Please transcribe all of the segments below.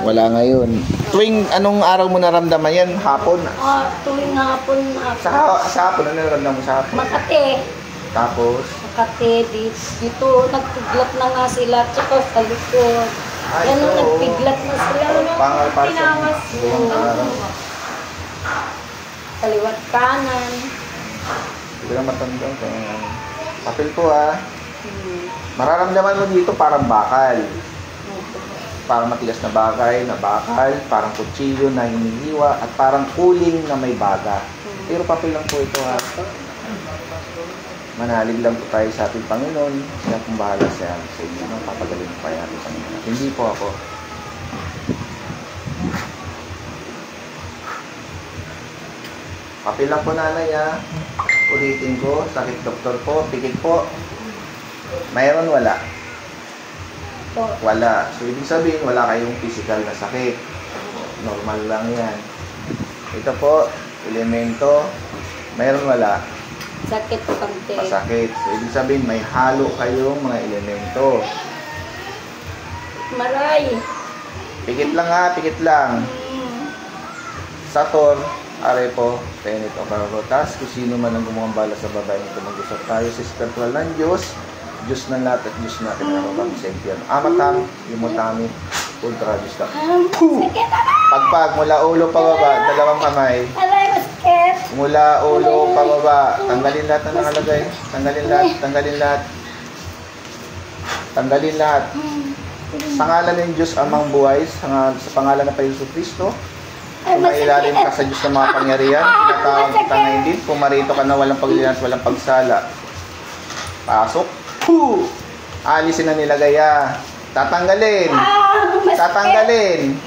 Wala ngayon. Tuwing anong araw mo naramdaman yan? Hapon? Tuwing hapon. Sa hapon, ano naramdaman mo sa hapon? Makati. Tapos? Makati, dito nagpiglat na nga sila, tsaka sa likod. Yan ito. nagpiglat na sila. Pangal para sa buong araw. Kaliwat kanan. Hindi ko na matandang. Papel ko Mararamdaman mo dito parang bakal. Parang matigas na bagay, parang kutsilyo na hinihiwa, at parang uling na may baga. Pero papel lang po ito Manalig lang po tayo sa ating Panginoon. Siya kung bahala sa inyo. Papagaling po kayo ating Panginoon. Hindi po ako. Papel lang po nanay Ulitin ko. Sakit doktor po. Pikit po. Mayroon wala? Wala. So, ibig sabihin, wala kayong physical na sakit. Normal lang yan. Ito po, elemento. Mayroon wala? Sakit konti. Masakit. So, ibig sabihin, may halo kayong mga elemento. Maray. Pikit lang pikit lang. Sator, Arepo, Tenet o Karotas. Kung sino man ang gumambala sa babae nito, mag-usap tayo sa spiritual ng Diyos. Diyos ng lahat at Diyos natin na kami sa impyerno. Amatam, Yumutami, Ultra Diyos ka. Pagpag, mula ulo pababa, dalawang kamay. Mula ulo pababa, tanggalin lahat ng nakalagay. Tanggalin lahat. Tanggalin lahat. Sa ngalan ng Diyos amang buhay, sa pangalan ng Panginoon Kristo, kung mailalim ka sa Diyos ng mga pangyarihan, tinatawag kita ngayon din, kung marito ka na walang paglilan at walang pagsala. Pasok. Alisin na nilagay Tatanggalin. Tatanggalin.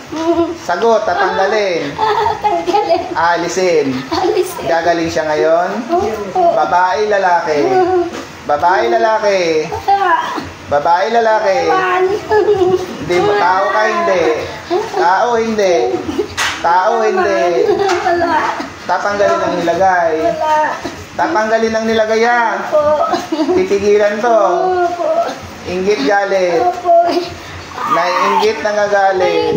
Sagot, tatanggalin. Alisin. Gagaling siya ngayon. Babae, lalaki. Babae, lalaki. Babae, lalaki. Hindi mo, tao ka hindi. Tao hindi. Tao hindi. Tatanggalin ang nilagay. Tatanggalin ang nilagay Titigilan to. Inggit galit. Naiinggit nangagalit.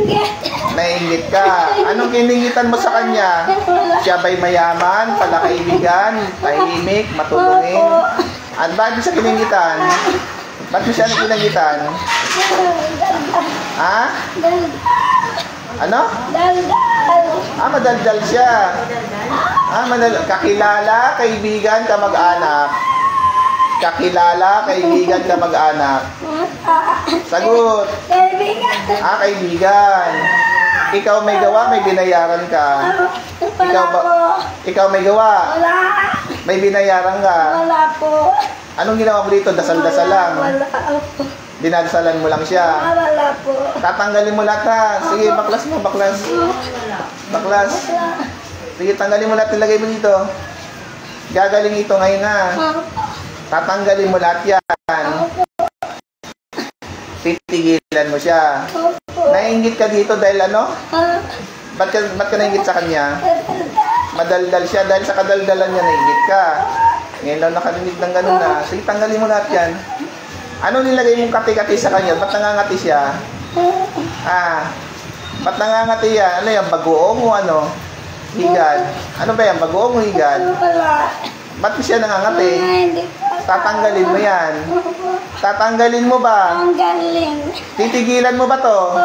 Naiinggit ka. Anong kiningitan mo sa kanya? Siya ba'y mayaman, palakaibigan, tahimik, matulungin? At bakit siya kiningitan? Bakit siya kiningitan? Ha? Ano? Madaldal siya. Kakilala, kaibigan, kamag-anak. Kakilala, kaibigan, kamag-anak. Sagot. Kaibigan. Ikaw may gawa, may binayaran ka. Ikaw may gawa. May binayaran ka. Wala po. Anong ginawa mo dito? Dasal-dasal lang. Wala po. Dinadasalan mo lang siya. Wala po. Tatanggalin mo lahat Sige, baklas mo, baklas. Baklas. Sige, tanggalin mo lahat. Ilagay mo dito. Gagaling ito ngayon Tatanggalin mo lahat yan. Titigilan mo siya. Nainggit ka dito dahil ano? Ba't ka nainggit sa kanya? Madaldal siya. Dahil sa kadaldalan niya, nainggit ka. Ngayon daw nakarinig ng ganun Sige, tanggalin mo lahat yan. Ano nilagay mong kati-kati sa kanya? Ba't nangangati siya? Ba't nangangati yan? Ano yan? Bagoong o ano? Higad? Ano ba yan? Bagoong o higad? Ba't siya nangangati? Tatanggalin mo yan. Tatanggalin mo ba? Tanggalin. Titigilan mo ba to?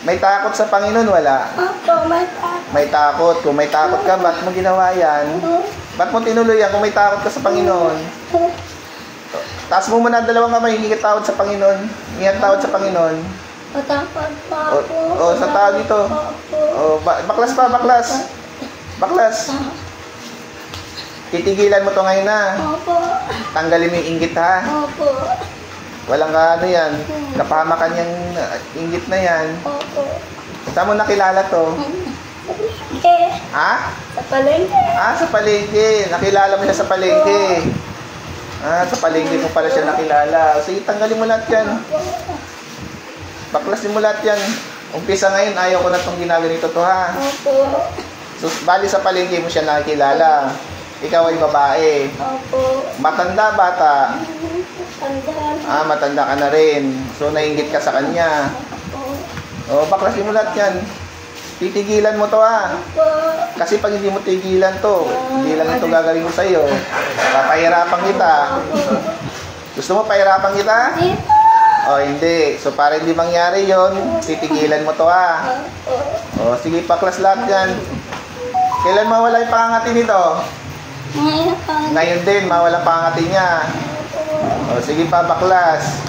May takot sa Panginoon? Wala? May takot. Kung may takot ka, ba't mo ginawa yan? Ba't mo tinuloy yan kung may takot ka sa Panginoon? Taas mo muna dalawang kamay, hingi tawad sa Panginoon. Hingi tawad sa Panginoon. Matapad pa po. Sa tao dito. Baklas pa, baklas. Baklas. Titigilan mo to ngayon Opo. Tanggalin mo yung inggit Opo. Walang yan. Kapahamakan yung inggit na yan. Opo. Saan mo nakilala to? Sa palengke. Sa palengke. Nakilala mo siya sa palengke. Sa palengke mo pala siya nakilala. Sige, tanggalin mo lahat yan. Baklasin mo lahat yan. Umpisa ngayon, ayaw ko na itong ginaganito to Opo. So, bali sa palengke mo siya nakilala. Ikaw ay babae. Opo. Matanda, bata? Matanda. Matanda ka na rin. So, nainggit ka sa kanya. Opo. O, baklasin mo lahat yan. Titigilan mo to Opo. Kasi pag hindi mo tigilan to, hindi lang ito gagawin ko sa'yo. Papahirapan kita. Gusto mo pahirapan kita? Dito. O, hindi. So, para hindi mangyari yon, titigilan mo to Opo. O, sige, baklas lahat yan. Kailan mawala yung pangangati nito? Ngayon pa. Ngayon din, mawala pangangati niya. O, sige pa, baklas.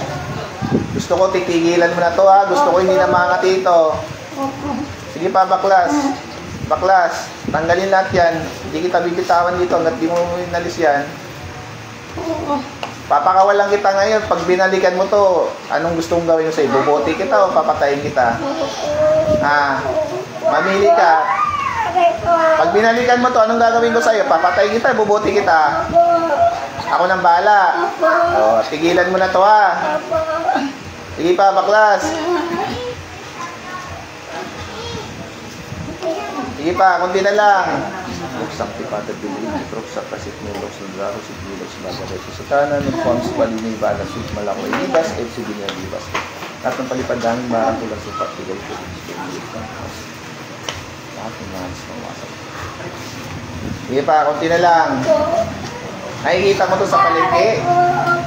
Gusto ko titigilan mo na to Gusto ko hindi na mangangati ito. Opo. Sige pa, baklas. Baklas. Tanggalin lahat yan. Hindi kita bibitawan dito hanggat di mo inalis yan. Oo. Papakawalan kita ngayon. Pag binalikan mo to, anong gusto mong gawin sa'yo? Bubuti kita o papatayin kita? Mamili ka. Pag binalikan mo to, anong gagawin ko sa'yo? Papatayin kita, bubuti kita. Ako nang bahala. O, tigilan mo na to Sige pa, baklas. Sige pa, kundi na lang. Sanctified believe, trok sa kasit nilok sa draro, si nilok sa bagay sa sutana, ng forms palini, balas, sweet malakoy, libas, at sige niya libas. At ng palipad daming marakulang supat, bigay ko rin sa lahat ng mga mawasak. Sige pa, kunti na lang. Nakikita mo to sa palengke?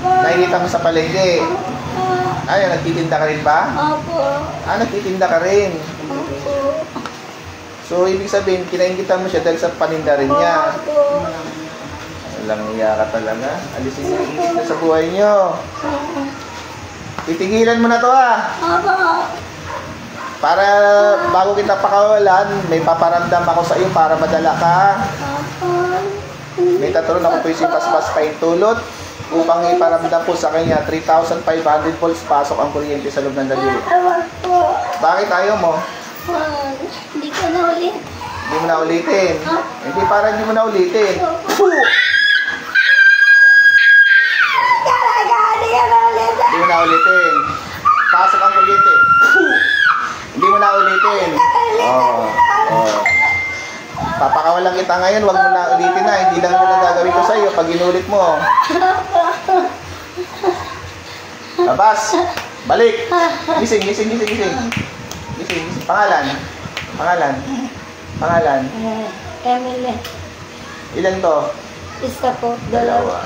Nakikita mo sa palengke? Ay, nagtitinda ka rin ba? Opo. Nagtitinda ka rin. Opo. So, ibig sabihin, kinaingitan mo siya dahil sa paninda rin niya. Opo. Walang iya ka talaga. Alisin niyo yung ingit na sa buhay niyo. Titigilan mo na to Opo. Para bago kita pakawalan, may paparamdam ako sa iyo para madala ka. Opo. May tatulong ako po yung sipaspas pa yung tulot upang iparamdam po sa kanya 3,500 volts pasok ang kuryente sa loob ng daliri. Opo. Bakit ayaw mo? Hindi ko na ulit. Hindi mo na ulitin. Hindi para hindi mo na ulitin. Hindi mo na ulitin. Pasok ang kuryente. Hindi mo na ulitin. Papakawalan kita ngayon, wag mo na ulitin na. Hindi lang mo na gagawin ko sa'yo pag inulit mo. Labas! Balik! Gising. Pangalan? Emily. Ilan to? Isa po. Dalawa.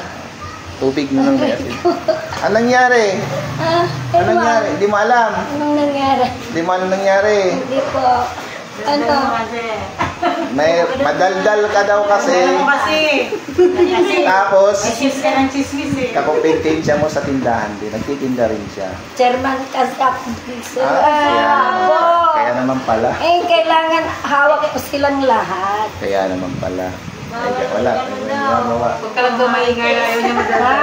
Tubig na lang may asin. Anong nangyari? Anong nangyari? Hindi mo alam. Anong nangyari? Hindi mo alam nangyari. Hindi po. Ano? May madaldal ka daw kasi. Tapos, kakumpintensya mo sa tindahan din. Nagtitinda rin siya. Chairman Kaskap. Kaya naman pala. Kailangan hawak ko silang lahat. Kaya naman pala. Kaya wala. Huwag ka lang dumaingay na ayaw niya madaldal.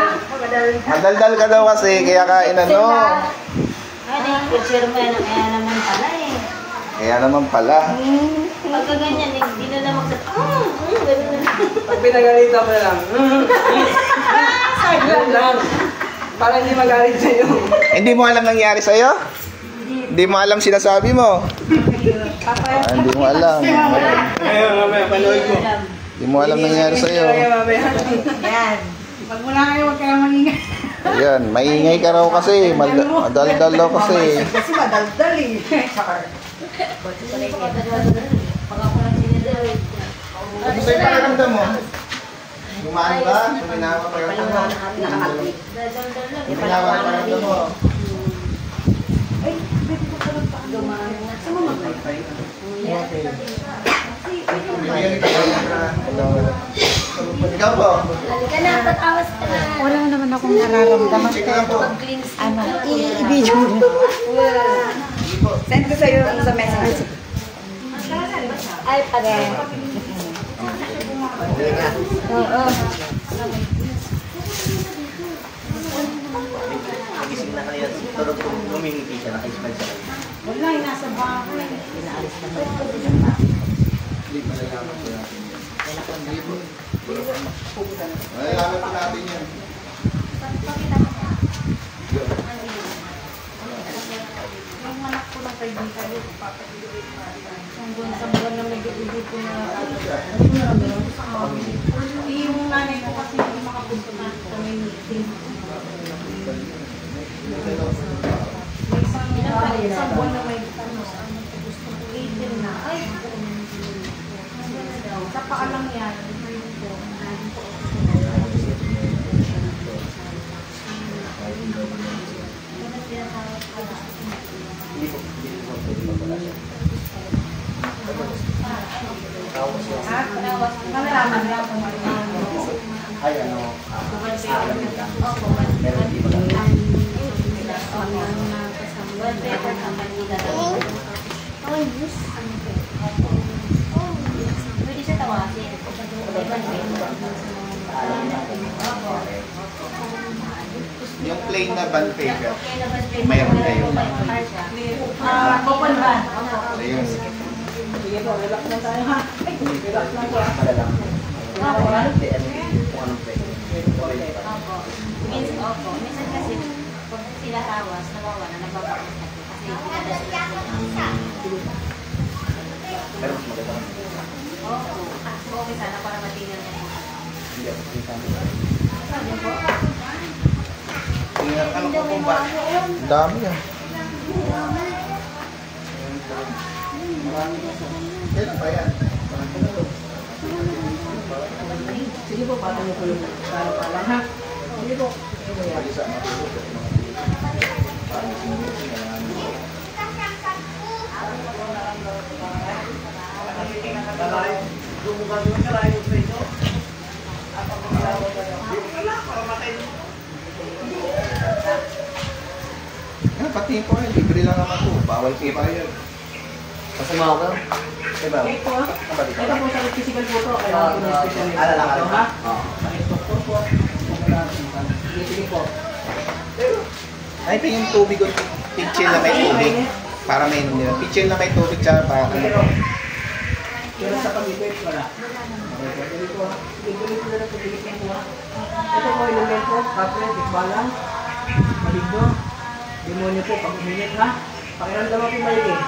Madaldal ka daw kasi. Kaya kain ano. Chairman, kaya naman pala eh. Kaya naman pala. Pagka ganyan, hindi na lang Pag pinagalitan mo na lang. Saglan lang. Para hindi magalit sa'yo. Hindi mo alam nangyari sa'yo? Hindi mo alam sinasabi mo? Hindi mo alam. Ngayon, mamaya, panood mo. Hindi mo alam nangyari sa'yo. Mamaya. Yan. Pag mula kayo, huwag ka lang maingay. Ayan, maingay ka raw kasi. Madaldal daw kasi. Kasi madaldal eh. Ano sa'yo pakiramdam mo? Gumaan ba? Suminawa pakiramdam mo? Suminawa pakiramdam mo? Ikaw po? Halika na, patawas ka na. Wala naman akong nararamdaman. Ikaw po? Ano? I-video mo. Send ko sa'yo sa message. Ay, pare. Oo. Gising na kayo. Tulog kung humingiti siya, naka-smile sa kayo. Wala, nasa bahay. Pinaalis naman. Hindi pa nalaman ko yan. Malalaman po natin yan. Yung anak ko ng kaibigan ko, ang buwan sa buwan na nag-iibig ko na sa amin. Yung nanay ko kasi hindi makapunta na kami meeting. May isang buwan na may Kameraman lang kung ano. Ay, ano? Meron di ba? Pwede siya tawasin. Yung plain na bond paper, mayroon kayo. Coupon ban. Ayun. Sige po, relax lang tayo ha. Relax lang po ha. Malalang. Kung anong plain. Opo. Minsan kasi, pag sila tawas, nawawala, nababakit na po. Kasi pinadalas sila. Pero mas maganda. Opo. Okay sana para matingnan niya po. Hindi ako sinasabi. Tingnan, ano po ba? Dami yan. Marami na sa... Kailan ba yan? Sige po, patay niyo po yung talo pa lang ha. Sige po. Mag-isa matulog. Yan, pati po eh. Libre lang naman po. Bawal pay pa yun. Kasama ko. Diba? Okay po ha. Ito po sa physical po to. Kailangan po ng specialist. Alala ka ha. Sakit doktor po. Sige po. Ay, ito yung tubig o pitchil na may tubig. Para may inom nila. Pitchil na may tubig siya para ano. Pero sa pag-ibig, wala. Dito po ha. Dito po na pag-ibig po ha. Ito po, elemento, kapre, tikbalang, maligno, demonyo po, pag-uminit ha. Pakiramdaman po maligid.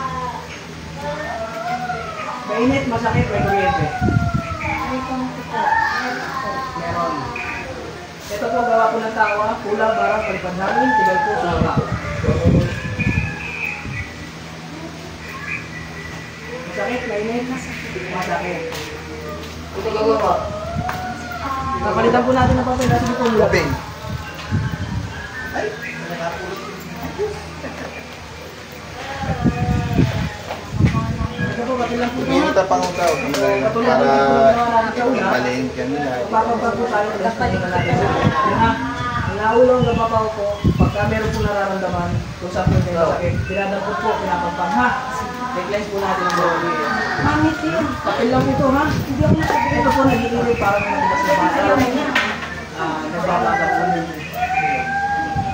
Mainit, masakit, may kuryente. Meron. Ito po, gawa po ng tao ha. Kulang, barang, palipad namin, tigal po sa wala. Masakit, mainit, masakit. Ito gawa po. Napalitan po natin ng papel natin po mula. Tubig. Ay, Ito po, papel lang po ito. Pinita pang utaw. Para malingin ka nila. Papapag po tayo ng kapalit natin. Naulo ang gababaw po, pagka meron po nararamdaman, kung saan po kayo sakit, pinadampot po, pinapagpang ha. Declines po natin ang bawali. Mamit yun. Papel lang ito ha. Hindi ako nakabi. Ito po nag-iilig parang nagbigas na bata. Nagbabagat po nyo.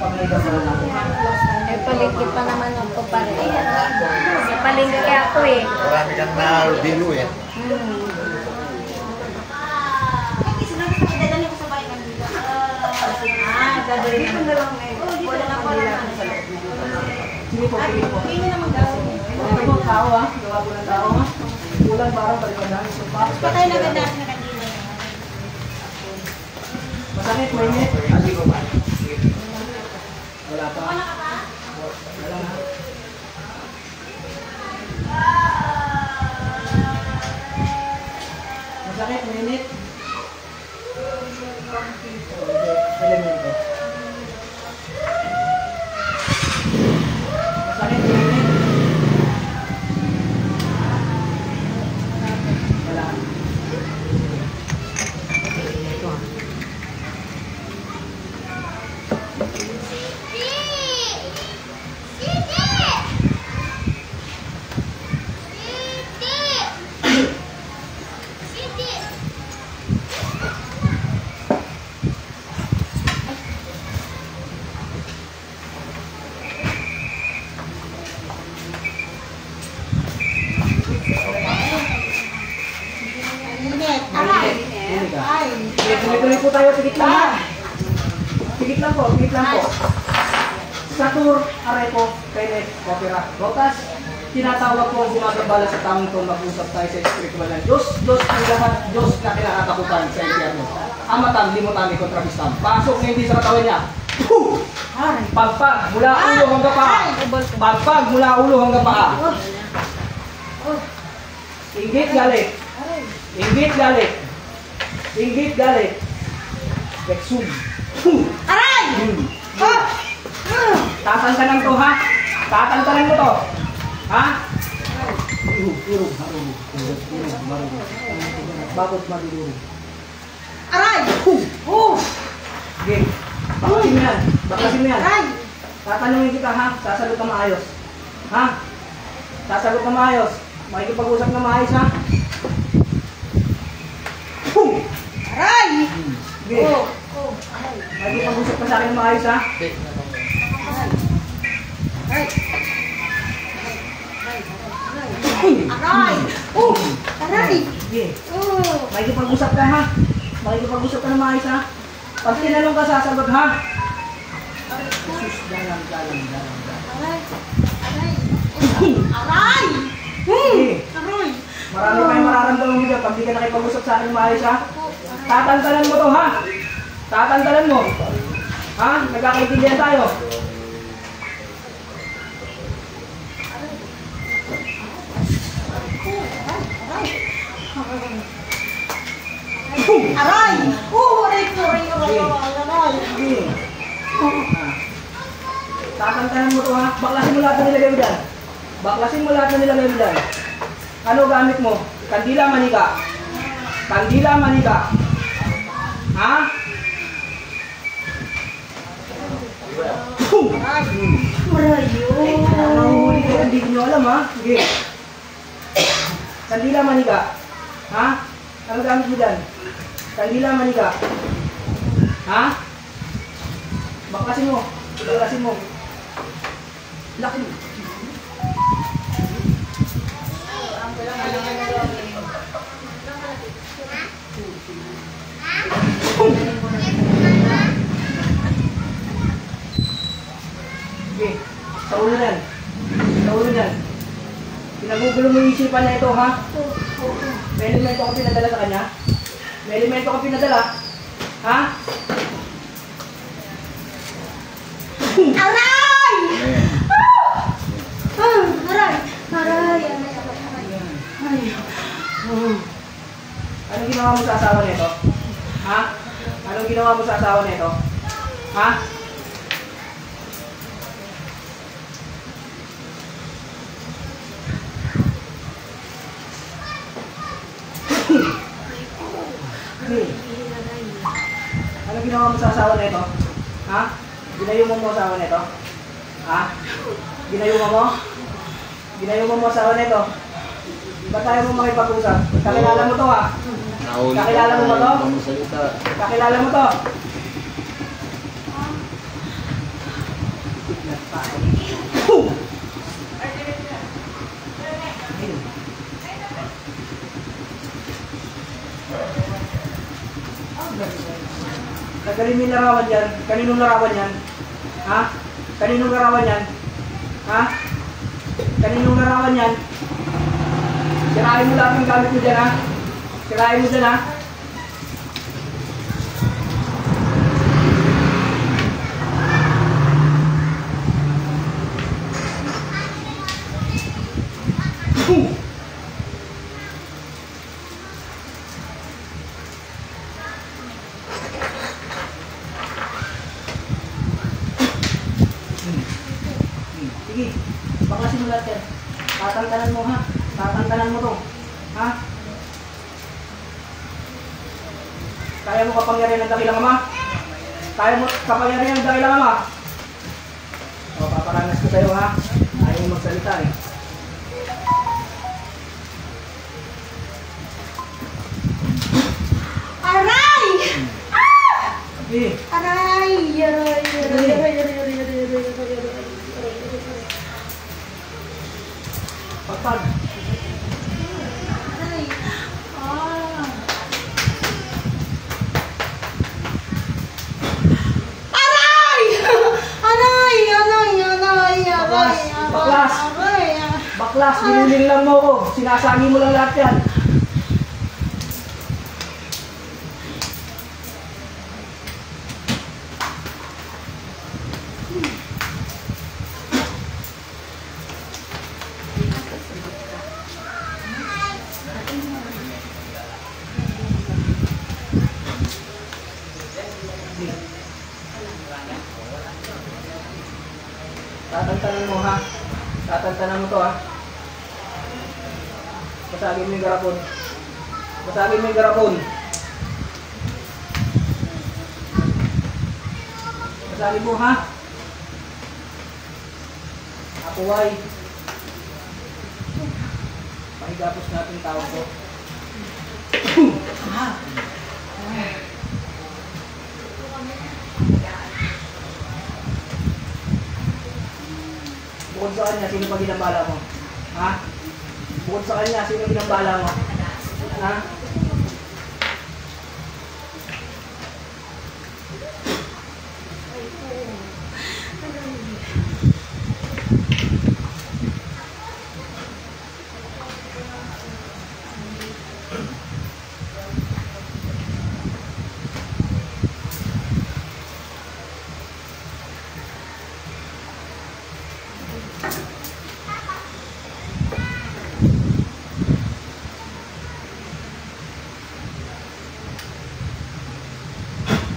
Pag may gamala natin. Eh, palingki pa naman ang kupare. Sa palingki ako eh. Marami kang na dino eh. Dadali ko na lang eh. Wala na pala. Sige po, sige po. Hindi naman gawin. Ito po, tao ha. Gawa po ng tao ha. Kulang parang paliwandahan sa pa. Patay na ganda na kanina. Masakit, mainit. Hindi ko ba? Wala pa. Wala na. Masakit, mainit. Elemento. Masakit, mainit. Wala. Ito ah. Tuloy po tayo, tigit lang ha. Tigit lang po, tigit lang po. Satur, Arepo, Penet, Opera, Rotas. Tinatawag po ang gumagabala sa taong ito, mag-usap tayo sa spiritual na Diyos, Diyos ang lahat, Diyos na kinakatakutan sa impyerno. Amatan, limutan, kontrabistan. Pasok na hindi sa katawan niya. Pagpag mula ulo hanggang paa. Pagpag mula ulo hanggang paa. Inggit galit. Inggit galit. Inggit galit. Exum. Aray! Tatantanan to ha. Tatantanan mo to. Ha? Bakit madudurog? Aray! Sige. Baklasin mo yan. Baklasin mo yan. Aray! Tatanungin kita ha. Sasagot ka maayos. Ha? Sasagot ka maayos. Makikipag-usap na maayos ha. Aray! Sige. Aray! Makikipag-usap ka sa akin na maayos ha. Aray! Aray! Aray! Sige. Oh! Makikipag-usap ka ha. Makikipag-usap ka na maayos ha. Pag tinanong ka, sasagot ha. Jesus, dalang. Aray! Aray! Aray! Sige. Aray! Marami kayong mararamdaman mo dyan pag di ka nakipag-usap sa akin na maayos ha. Tatantalan mo to ha. Tatantalan mo. Ha? Nagkakaintindihan tayo. Aray! Aray! Sige. Tatantalan mo to ha. Baklasin mo lahat na nilagay mo dyan. Baklasin mo lahat na nilagay mo dyan. Ano gamit mo? Kandila, manika. Kandila, manika. Ha? Nahuhuli kayo, hindi nyo alam ha. Sige. Kandila, manika. Ha? Ano gamit mo dyan? Kandila, manika. Ha? Baklasin mo. Baklasin mo. Laki mo. Sige. Sa ulo yan. Sa ulo yan. Pinagugulo mo yung isipan na ito ha. May elemento ka pinadala sa kanya? May elemento ka pinadala? Ha? Aray! Aray! Aray! Anong ginawa mo sa asawa nito? Ha? Anong ginawa mo sa asawa nito? Ha? Anong ginawa mo sa asawa nito? Ha? Ginayuman mo asawa nito? Ha? Ginayuman mo? Ginayuman mo asawa nito? Ba't tayo mo makipag-usap? Kakilala mo to ha? Kakilala mo ba to? Kakilala mo to? Tagalin mo yung larawan dyan. Kaninong larawan yan? Ha? Kaninong larawan yan? Ha? Kaninong larawan yan? Sirain mo lahat ng gamit mo dyan ha? Sirain mo dyan ha? Sige, baklasin mo lahat yan. Tatantanan mo ha. Tatantanan mo to. Ha? Kaya mo kapangyarihan ng dakilang ama? Kaya mo kapangyarihan ng dakilang ama? O, paparanas ko sa'yo ha. Ayaw mo magsalita eh. Aray! Sige. Aray! Pagpag. Aray! Aray! Aray! Aray! Baklas! Baklas! Aray! Baklas, niluling lang mo ko. Sinasagi mo lang lahat yan. Tatantanan mo ha. Tatantanan mo to ha. Pasagin mo yung garapon. Basagin mo yung garapon. Basagin mo ha. Akuway. Pahigapos natin tao ko. Bukod sa kanya, sino pa ginambala mo? Ha? Bukod sa kanya, sino ginambala mo? Ha?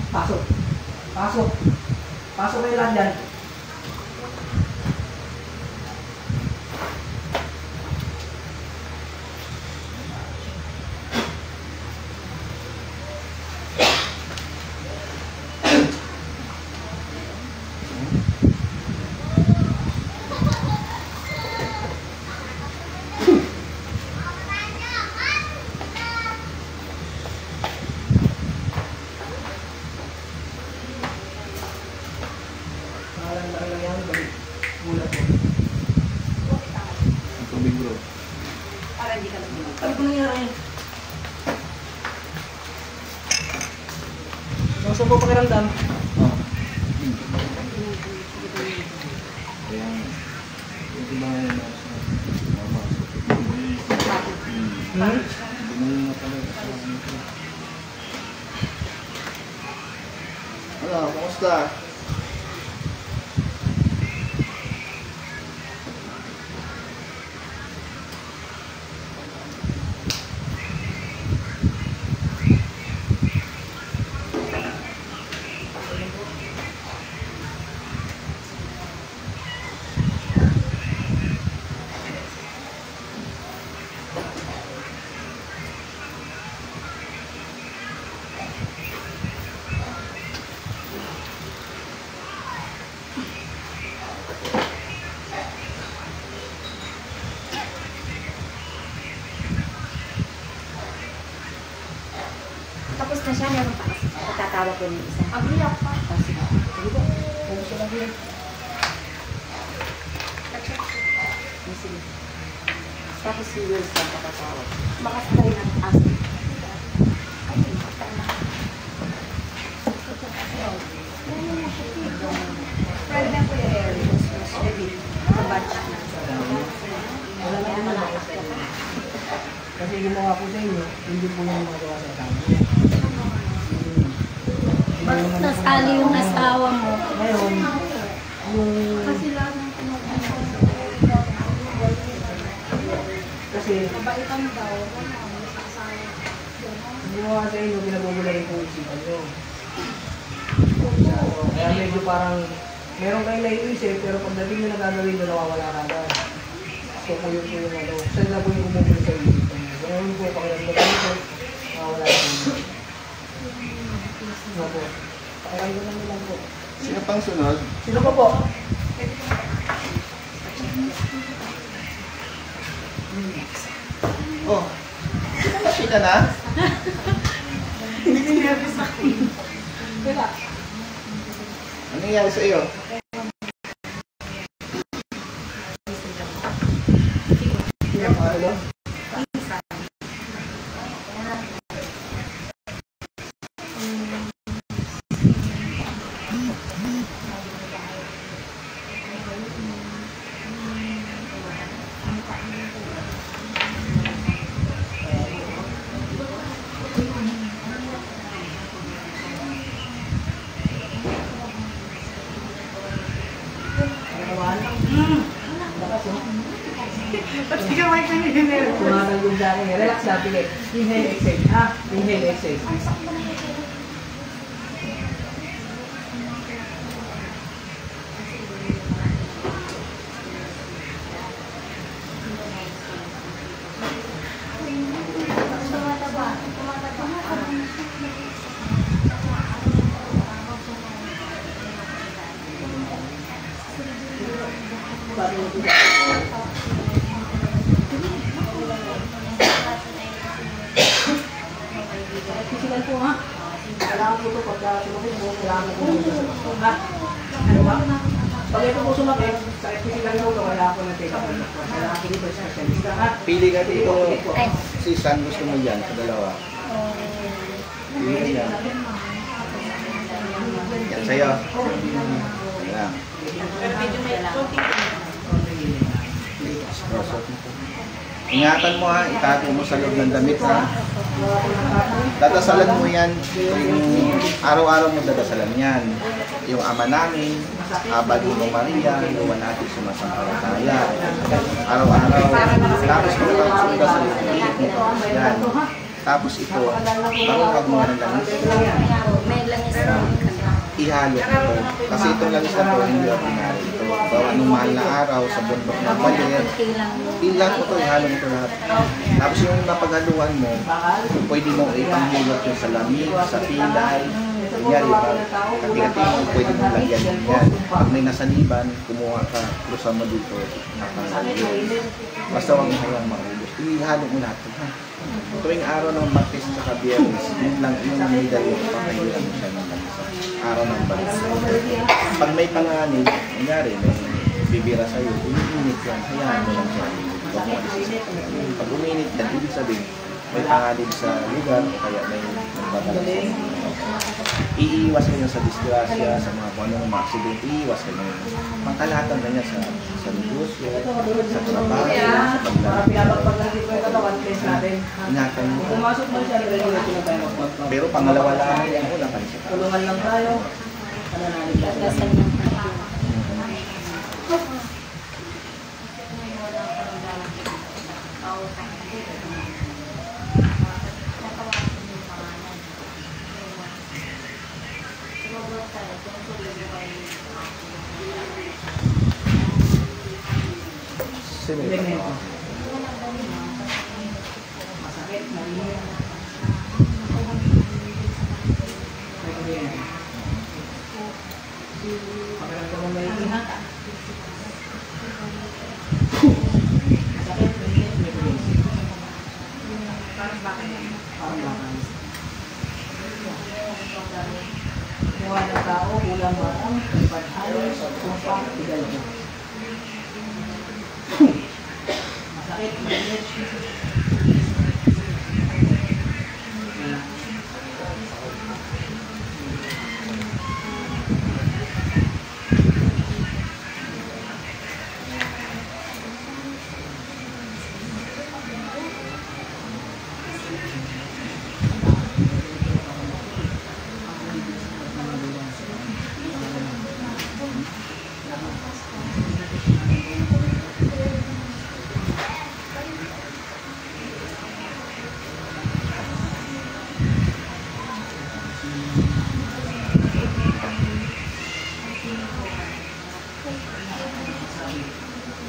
Pasok. Pasok. Pasok kayo lang dyan. Tubig bro. Para hindi ka lumulog. Ano po nangyari? Gusto po pakiramdam? Oh. Kaya, hindi ba ngayon na sa mama? Hindi na talaga sa ano, kumusta? Tapos na siya, meron pa kasi. Tatawag ko ng isa. Agree ako pa. Oh, sige. Sige po. Kumusta lang yun? Oh, sige. Tapos si Wilson papatawag. Bakas ka rin ang aso. Ay, patay na. Pwede na po yung area. Maybe, kabatch na. Wala na yun. Kasi gumawa po sa inyo, hindi po yung magawa sa akin. Bakit nasali yung asawa mo? Ngayon, yung... Kasi lahat ng Kasi, mabaitan daw. Wala, sa asawa. gumawa sa inyo, pinabubulay po yung isipan nyo. Kaya medyo parang, meron kayong naiisip, pero pagdating nyo na gagawin nyo, nawawala ka agad. So, po yun po yung ano, saan na po yung bumubulay sa isipan nyo. Ganun po, pakiramdaman nyo, nawawala ka nyo. Ano po? Pakiramdaman nyo lang po. Sino pang sunod? Sino pa po? Oh, hindi ka na? Hindi nervous ako. Wala. Ano nangyari sa iyo? Ano? Tumatanggung sa akin. Relax lang, pili. Inhale, exhale. Ha? Inhale, exhale. Tumataba. kailangan mo pumunta sa doktor. Ha? Ano ba? Pag ito po sumakit, sa physical na ito, wala ako ng take-up ng doktor. Kailangan ko dito specialista. Ha? Pili ka dito. Si San gusto mo yan sa dalawa. Pili ka yan. Yan sa'yo. Yan. Ingatan mo ha, itago mo sa loob ng damit ha. Dadasalan mo yan, yung araw-araw mo dadasalan yan. Yung Ama namin, Aba Dino Maria, luwa natin sumasampalataya. Araw-araw. Tapos pagkatapos mo dasalin mo. Yan. Tapos ito, marunong mo ng langis. May langis na Ihalo ito. Kasi itong langis na ito, hindi ordinary ito. Bawa nung mahal na araw, sa bundok ng balir, ilan mo ito, ihalo mo ito lahat. Tapos yung napaghaluan mo, pwede mo ipanghulot yung sa lamig, sa pilay. Kunyari, kati-kati mo, pwede mo lagyan din yan. Pag may nasaniban, kumuha ka, krusan mo dito. Basta huwag mo hayang maulot. Ihalo mo lahat ito, ha? Tuwing araw ng Martes at Biyernes, yun lang yung medalyo, pakahilan mo siya ng langis. Araw ng balik. Pag may panganib, nangyari, may bibira sa'yo, umiinit yan, hayaan mo lang siya. Pag uminit yan, ibig sabihin, may panganib sa lugar, o kaya may nagdadala sa iiwas ka niya sa disgrasya, sa mga kung anong mga aksidente, iiwas ka niya. Pangkalahatan na niya sa negosyo, sa trabaho, sa paglalaki. Ingatan mo. Pumasok mo siya, diretso na tayo magpapag. Pero pangalawa lang, wala ka siya. Tulungan lang tayo. Pananalig lang. dasal ng Sino yun? Elemento. Masakit, malimit. May kuryente. Pakiramdam mo may iha. Masakit, malimit, may kuryente. Parang bakal. Kumuha ng tao, kulang barang, paghalos, kumpa, tigal mo. Masakit, malimit.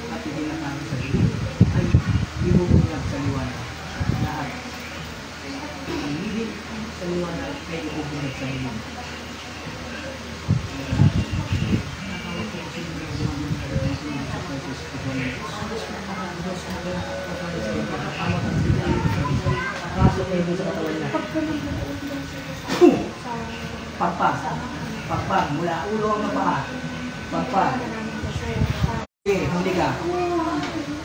At hindi na namin sa liwanag. Ay, ibubunyag sa liwanag. Lahat. Hindi sa liwanag, ay ibubunyag sa liwanag. Pasok na yung sa katawan niya. Pagpag. Pagpag. Mula ulo hanggang paa. Pagpag. Okay, huli ka.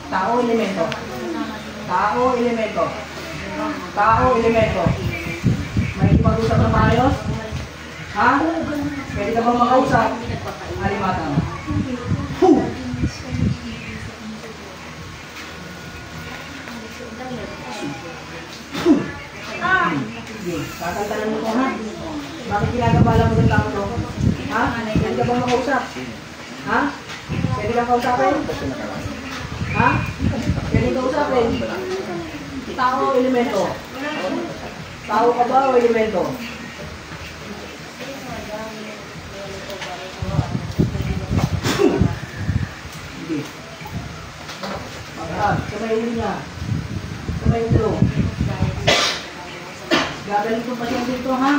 Tao, elemento. Tao, elemento. Tao, elemento. May ipag-usap ng maayos? Ha? Pwede ka bang makausap? Alimata mo. Sige, kakantanan mo ko ha? Bakit ginagabala mo ng tao to? Ha? Pwede ka bang makausap? Ha? Pwede kang kausapin? Ha? Pwede kausapin? Tao o elemento? Tao ka ba o elemento? Sige. Pagkat, sabay ulo niya. Sabay ulo. Gagaling pa siya dito, ha?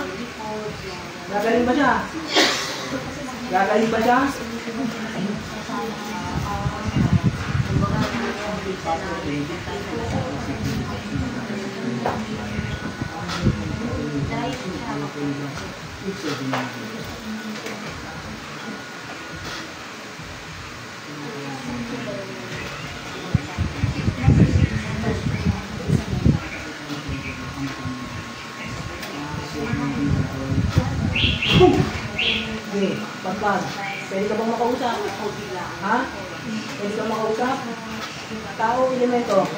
Gagaling ba siya? Gagaling ba siya? Okay, pagpag. Pwede ka bang makausap? Ha? Pwede ka makausap? Tao, elemento.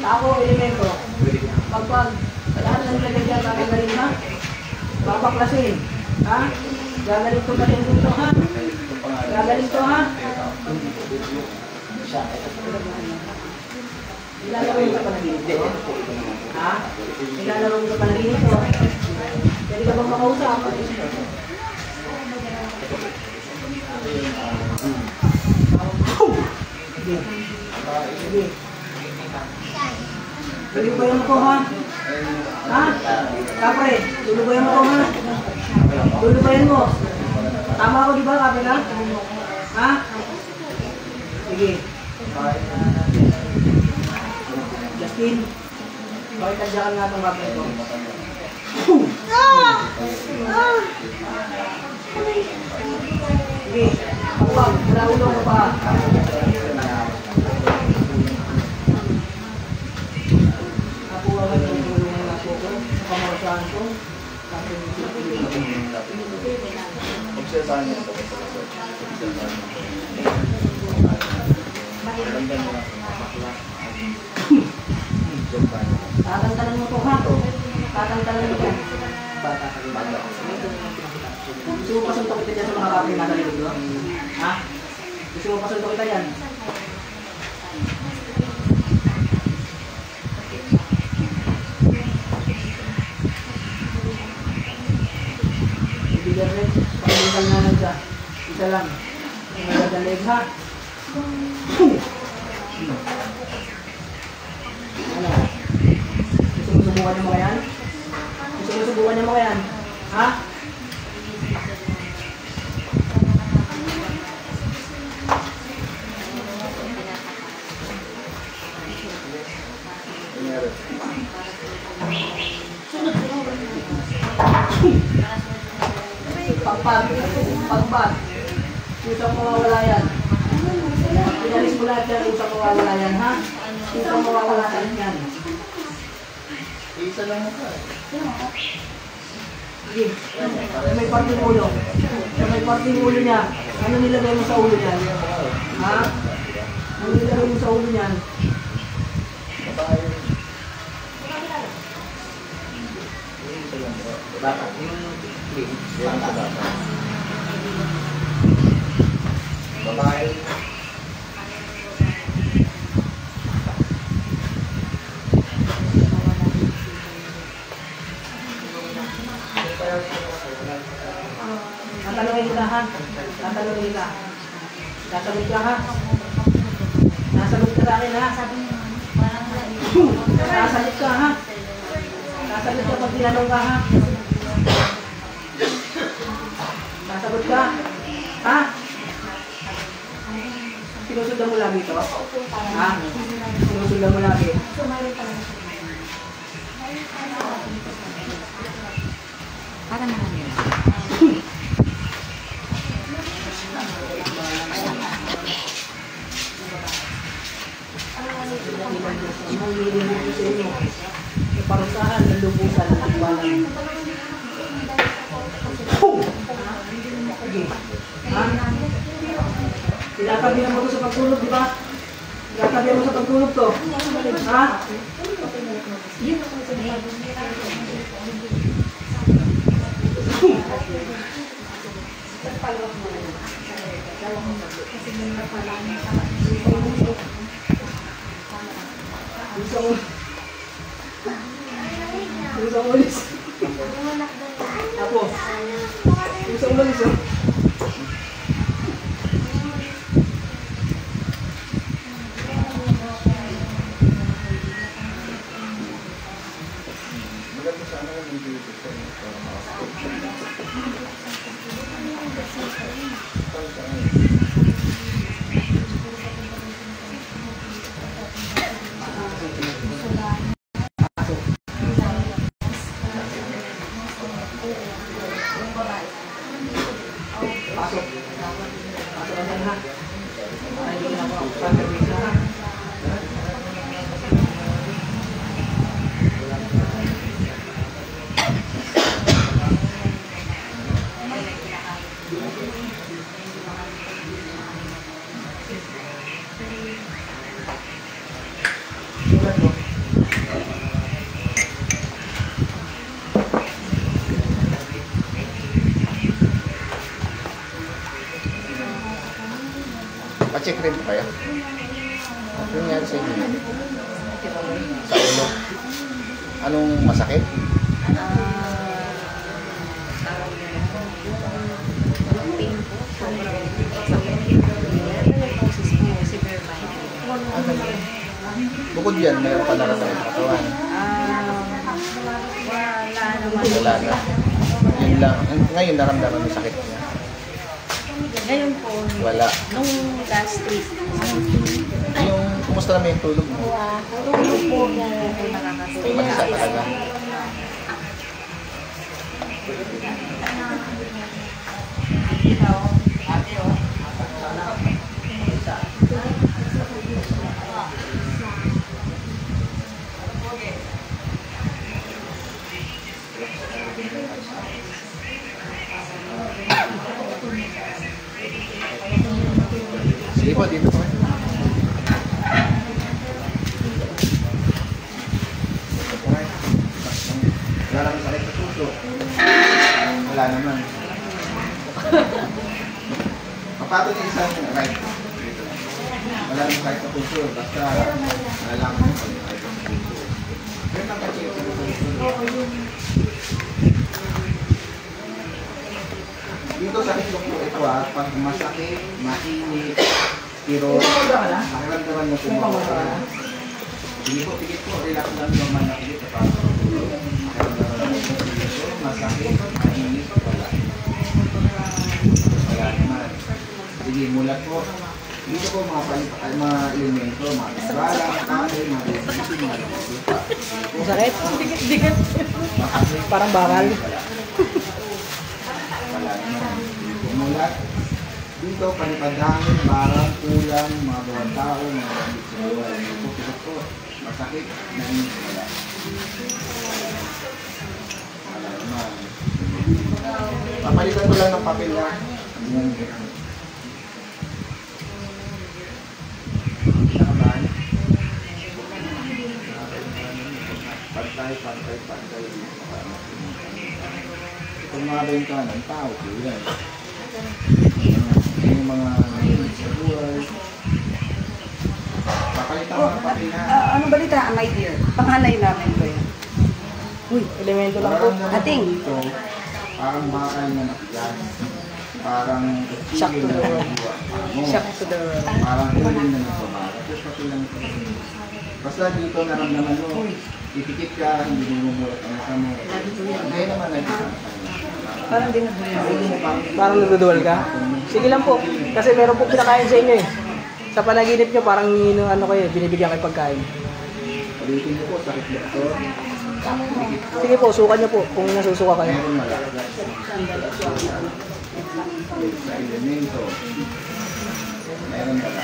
Tao, elemento. Pagpag. Lahat ng nilagay dyan, gagaling ha? Papaklasin. Ha? Gagaling to pa rin dito ha? Gagaling to ha? Ilalaro yung kapanaginip ko? Ha? Ilalaro yung kapanaginip ko? Pwede ka bang makausap? Sige. Sige. Lulubayan mo ko ha? Ha? Kapre, lulubayan mo ko ha? Lulubayan mo. Tama ako diba, kapre ka? Ha? Sige. Justin, bakit tadyakan nga itong kapre ko? Sige. Huwag, wala ulo mo pa. Nakuha ka ng ulo ng aso ko, pamarasahan ko. Observahan niyo ito. Tatantalan mo to ha? Tatantalan mo to. Bata ka rin. Gusto mo pasuntok kita dyan sa mga kapre nasa likod mo? Ha? Gusto mo pasuntok kita dyan? Ibigan rin. Pagbigan na lang siya. Isa lang. Magadalig ha? Ano? Gusto mo subukan niyo mga yan? Gusto mo subukan niyo mga yan? Ha? Pagpag. Usang mawawala yan. Pinalis mo lahat yan, usang mawawala yan, ha? Usang mawawala yan. Isa lang mo ka. Sige, may parting ulo. May parting ulo niya. Ano nilagay mo sa ulo niyan? Ha? Ano nilagay mo sa ulo niyan? Bata. Babae. Tatanungin kita ha? Tatanungin kita. Sasagot ka ha? Nasagot ka sa akin ha? Sasagot ka ha? Sasagot ka pag tinanong ka ha? Sasagot ka? Ha? Sinusundan mo lagi ito? Ha? Sinusundan mo lagi? Para naman yun. Ang nililin ko sa inyo. Iparusahan ng lubusan ng ibalan. Sige. Ha? Tinatabihan mo ito sa pagtulog, di ba? Tinatabihan mo sa pagtulog to. Ha? Isang ulis. Apo. Isang ulis. Maganda sana yung video sa Sulat mo. Pa-check rin po kayo. Ano nangyari sa inyo? Sa ulo. Anong masakit? Bukod yan, mayroon pa nararamdaman sa katawan. Wala na. Yun lang. Ngayon naramdaman mo sakit niya. Ngayon po, Wala. nung last week, Yung kumusta naman yung tulog mo? tulog po nakakasaya. Mag-isa talaga. Sige po, dito po. Wala naman sakit sa puso. Wala naman. Papato niya isang right. Wala naman sakit sa puso. Basta nalaman mo kung sakit sa puso. Pero nakachip sa puso. Dito sa itlog po ito pag masakit, mainit, pero makiramdaman mo po. Sige po, tigit po, relax lang naman na tigit sa paso. Masakit, mainit, wala. Wala naman. Sige, mulat po. Dito po mga elemento, mga balang, kahoy, mga elemento, mga lupa. Masakit? Dikit. Parang bakal. Wala naman. Mulat. Dito, palipadangin, barang, kulang, mga bawang tao, mga gamit sa buhay. Dito, tigit po. Masakit, mainit, wala. Wala naman. Papalitan ko lang ng papel na. Ayan. Nakabahan. Pantay. Itong mga bentanan, tao po yan. Yung mga sa buhay. Papalitan ko ng papel na. Anong balita, my dear? Panganay namin ko yan. Uy, elemento lang po. Ating. Dito, parang bakal na nakiyan. Parang Shock to the world. Shock to the world. Parang uling na nagbabago. Tapos pati lang ito. Basta dito naramdaman mo, itikit ka, hindi mo mumulat ang mata mo. Ngayon naman nagkita. Parang din na Parang nagduduwal ka? Sige lang po. Kasi meron po pinakain sa inyo eh. Sa panaginip nyo, parang ano kayo, binibigyan kayo pagkain. Ulitin niyo po, sakit na ito. Tikit po. Sige po, sukan nyo po kung nasusuka kayo. Meron wala. Sa elemento. Meron wala.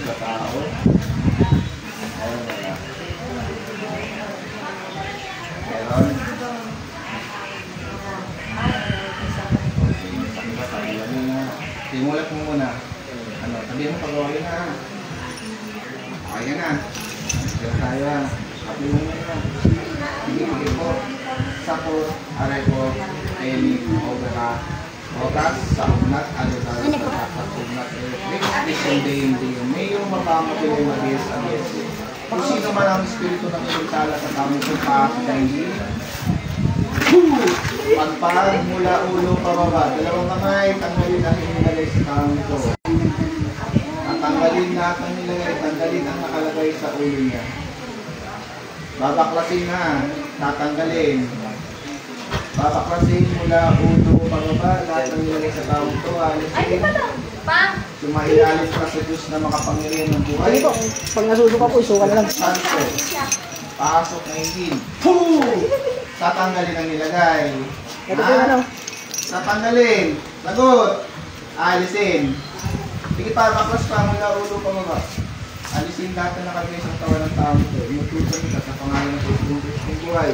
Sa tao. Meron wala. Meron. Simulat mo muna. Sabihin mo pagawa yun na. Kaya na. Kaya tayo. Sabi mo muna. Sige po. Sapos, aray po, any, opera, oras, saunat, alutas, saunat, hindi. May yung mapamapili mag-is, kung sino man ang espiritu ng iligtala sa tamang pagkakita hindi, pagpag mula ulo pababa, dalawang kamay, tanggalin ang inilagay sa tamang ito. Tanggalin lahat ang nilagay, tanggalin ang nakalagay sa ulo niya. Babaklasin na, tatanggalin. Babaklasin mula ulo pababa, lahat ng nilagay sa taong ito, alisin. Sumailalis ka sa Diyos na makapangyarihan ng buhay. Sige po, pag nasusuka po, isuka na lang. Santo, pasok na hindi. Poo! Tatanggalin ang nilagay. Ito po yung ano. Tatanggalin. Sagot. Alisin. Sige pa, baklas pa mula ulo pababa. Alisin lahat na nakalagay sa katawan ng tao ito. Inutusan ka sa pangalan ng Diyos ng buhay.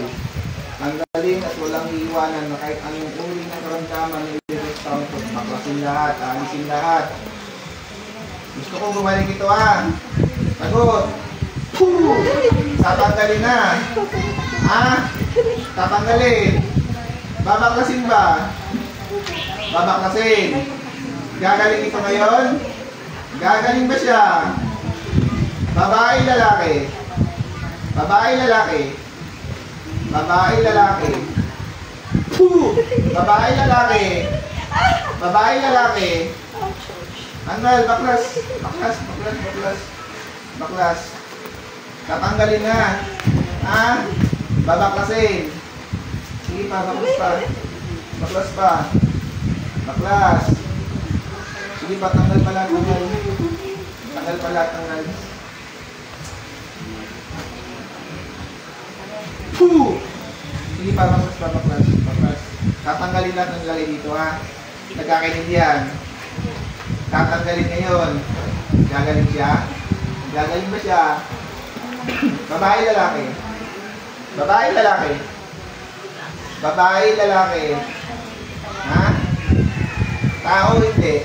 Tanggalin at walang iiwanan na kahit anong uri ng karamdaman na ililip sa tao ito. Baklasin lahat, alisin lahat. Gusto ko gumaling ito ha. Sagot. Tatanggalin na. Ha? Tatanggalin. Babaklasin ba? Babaklasin. Gagaling ito ngayon? Gagaling ba siya? Babae, lalaki? Babae, lalaki? Babae, lalaki? Babae, lalaki? Babae, lalaki? Tanggal, baklas. Baklas, baklas, baklas. Baklas. Tatanggalin na. Ha? Babaklasin. Sige pa, baklas pa. Baklas pa. Baklas. Sige pa, tanggal pala, tanggal. Tanggal pala, tanggal. Sige pa, baklas pa, baklas. Baklas. Tatanggalin na, tanggalin dito ha. Nagkakaintindihan. Tatanggalin ngayon. Gagaling siya? Gagaling ba siya? Babae, lalaki? Babae, lalaki? Babae, lalaki? Ha? Tao, hindi?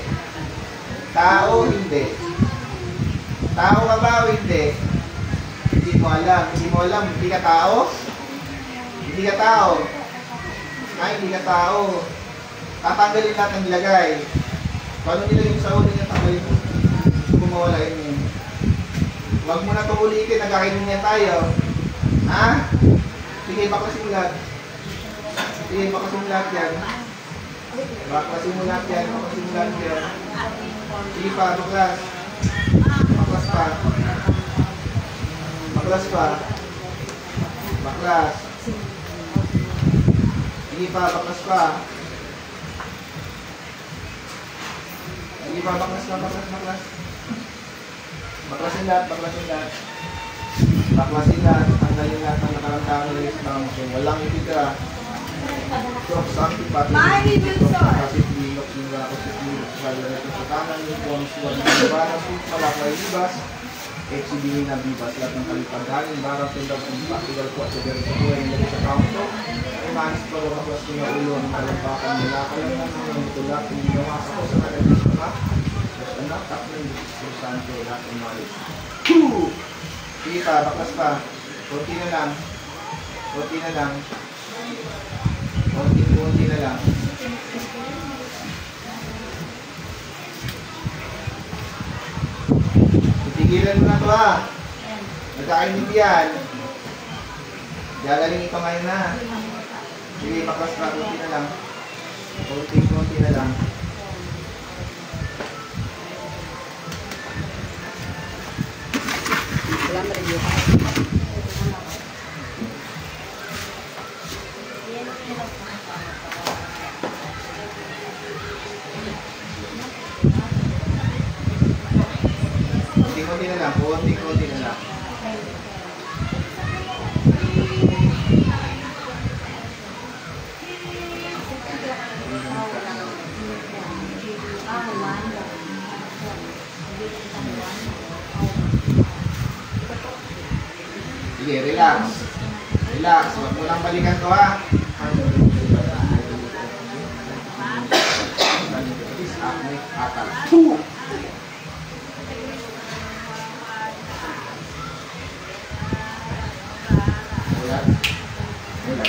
Tao, hindi? Tao ka ba o hindi? Hindi mo alam. Hindi mo alam. Hindi ka tao? Hindi ka tao? Ay, hindi ka tao. Tatanggalin natin nilagay. Paano nilagay mo sa ulo niya? Tanggalin mo. Gusto mo mawala yun. Huwag mo na ito ulitin. Nagkakainin niya tayo. Ha? Sige, baklasin mo lahat. Sige, baklasin mo lahat yan. Baklasin mo lahat yan. Baklasin mo lahat yan. Sige pa, baklas. Baklas pa. Baklas pa. Baklas. Sige pa, baklas pa. Sige pa, baklas pa, baklas, baklas. Baklasin lahat, baklasin lahat. Baklasin lahat, tanggalin lahat ng nakaramdaman ng isang walang ititira. So, sa antipati, kasi bilok, sinura ko sa bilok, sa lalaki sa kanan, yung bonus, wala ng barang, malakay libas, HCB na bibas, lahat ng kalipagaling, barang, tindap, patigal po at sa gari sa buhay, nilagay sa kaunto, ay manis pa rin baklas ko na ulo, ang kalampakan nila, kalangan ng mitulak, hindi nawasa ko sa nagagis na ka, basta na, tapos yung santo, lahat ng malis. Sige pa, baklas pa, konti na lang, konti na lang, konti na lang. Tigilan mo na ito ha. Nagkakaintindihan. Gagaling ito ngayon na. Sige, baklas pa, konti na lang. Konti na lang. Wala mo rin yun. Konti na lang, konti na lang. Sige, relax. Relax, huwag mo lang balikan to ha. Akal. Wala. Wala.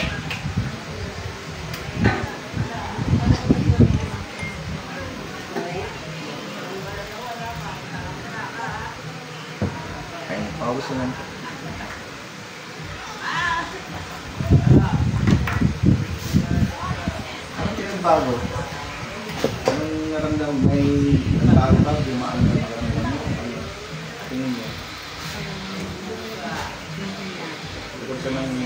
Ay, paubos na lang. Ano pinagbago? Anong naramdaman? May bago ba? Dumaan na naramdaman mo? Tingin mo? Ikot sa nang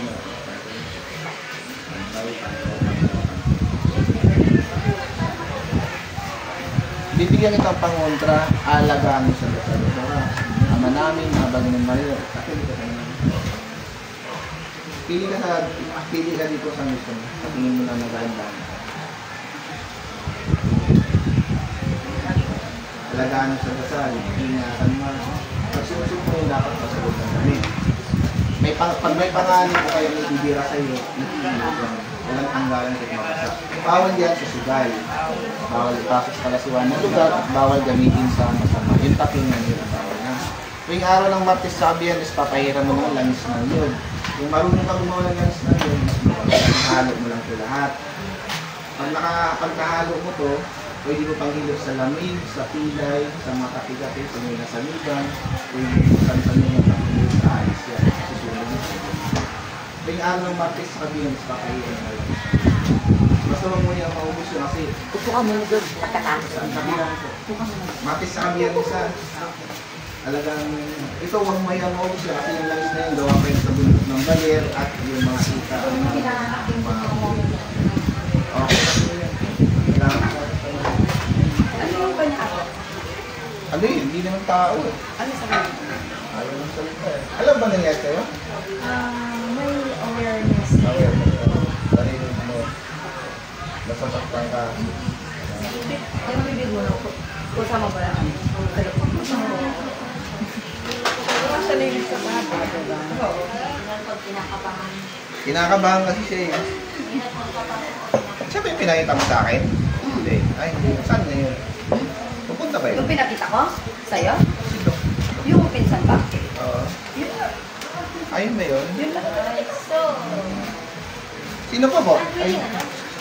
bibigyan kita ang pangontra, alagaan mo sa dasal. Ama namin, abag ng Mario. Pili ka dito sa gusto mo. Tingin mo na naganda. Alagaan mo sa dasal. Ingatan mo. Pag sinusunod mo yung dapat masagot ng damit. Pag may pangalan ko kayo may bibira sa iyo, walang tanggalan kahit mabasa. Bawal yan sa sugal. Bawal ipasok sa kalasuan ng lugar at bawal gamitin sa masama. Yung tapingan yun ang tawag na. Tuwing araw ng Martes sa Biyernes, papahiram mo ng langis ng yun. Kung marunong ka gumawa ng langis ng yun, halo mo lang ito lahat. Pagkahalo mo to, pwede mo pang hilot sa lamig, sa pilay, sa mga kapi-kapi, sa mga nasaligan, pwede mo sa mga kapilay sa ayos yan. Susunod mo. Tuwing araw ng Martes sa Biyernes, papahiram mo lang. Basta wag mo niya maubos yun kasi Upo ka muna doon. Pagkatapos. ang kabilang ko. Martes sa Biyernes sa talagang ito wag mo yan maubos yun kasi yung langis na yun gawa pa yun sa bunot ng baler at yung mga sita. Okay. Ano yung panahalo? Ano yun? Hindi naman tao eh. Ano sa mga? Ayaw ng salita eh. Alam ba nangyari sa'yo? May awareness. Aware mo. Sarili mo. Nasasaktan ka. Ano bibig mo na? Kusama ba lang? Actually, sa bata. Kinakabahan kasi siya eh. Siya ba yung pinakita mo sa akin? Hindi. Ay, hindi. Saan na yun? Pupunta ba yun? Yung pinakita ko? Sa'yo? Sino? Yung pinsan ba? Oo. Yun na. Ayun ba yun? Yun na. Sino pa po? Ay,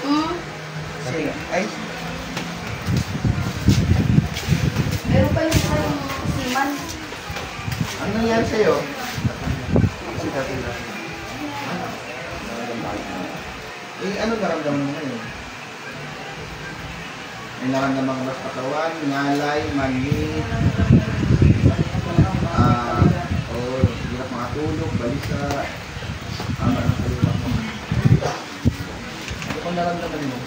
Hmm? ay, Meron pa yung siman. ano nangyari sa'yo? Eh, ano naramdaman mo ngayon? May naramdaman ka ba sa katawan, ngalay, mani, hirap makatulog, balisa, ng tulak mo. Ano kung naramdaman mo?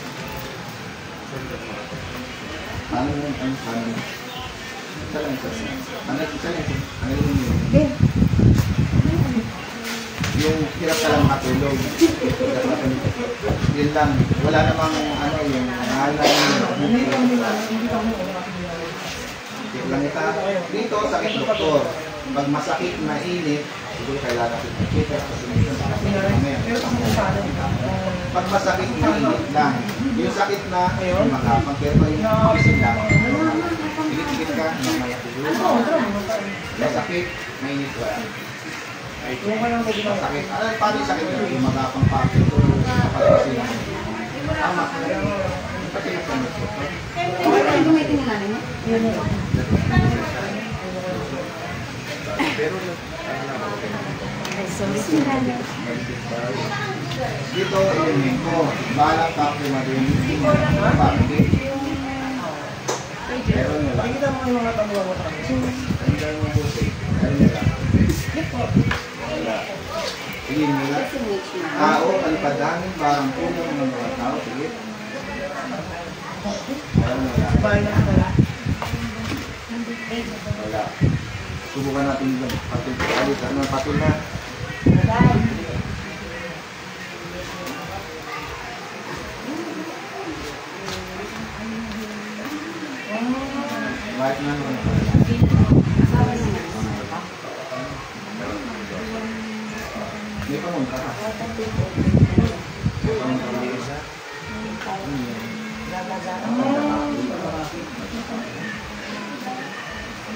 Paano mo, paano mo? Isa lang. Ano yun? Yung hirap ka lang makatulog. Yun lang. Wala namang ano yung ngalay. Tip lang ita. Dito, sakit doktor. Pag masakit, mainit, siguro kailangan natin makita kasi may pag masakit, mainit lang. Yung sakit na, makapag-pero yung isip lang. Pilit-pilit ka, mamaya siguro. Yung sakit, mainit wala. Masakit. Ano, paano yung sakit nyo? Yung magapang papel ko, kapag-silang. Tama. Yung pati yung samot ko. Ay, gumitin yung nanay mo? Pero, Ay, sorry. dito, ilinin ko. Balang kapre marinig. Bakit? Pero nila. Nakikita mo yung mga tabuha mo sa kanya. Tandaan mo busi. Pero nila. Wala. Tingin nila. Tao, alpadanin, parang puno ng mga tao. Sige. Pero nila. Bahay na sila. Wala. Subukan natin yung patul. Ano, patul na. Bakit na naman? May pamunta ka. May pamunta ka isa.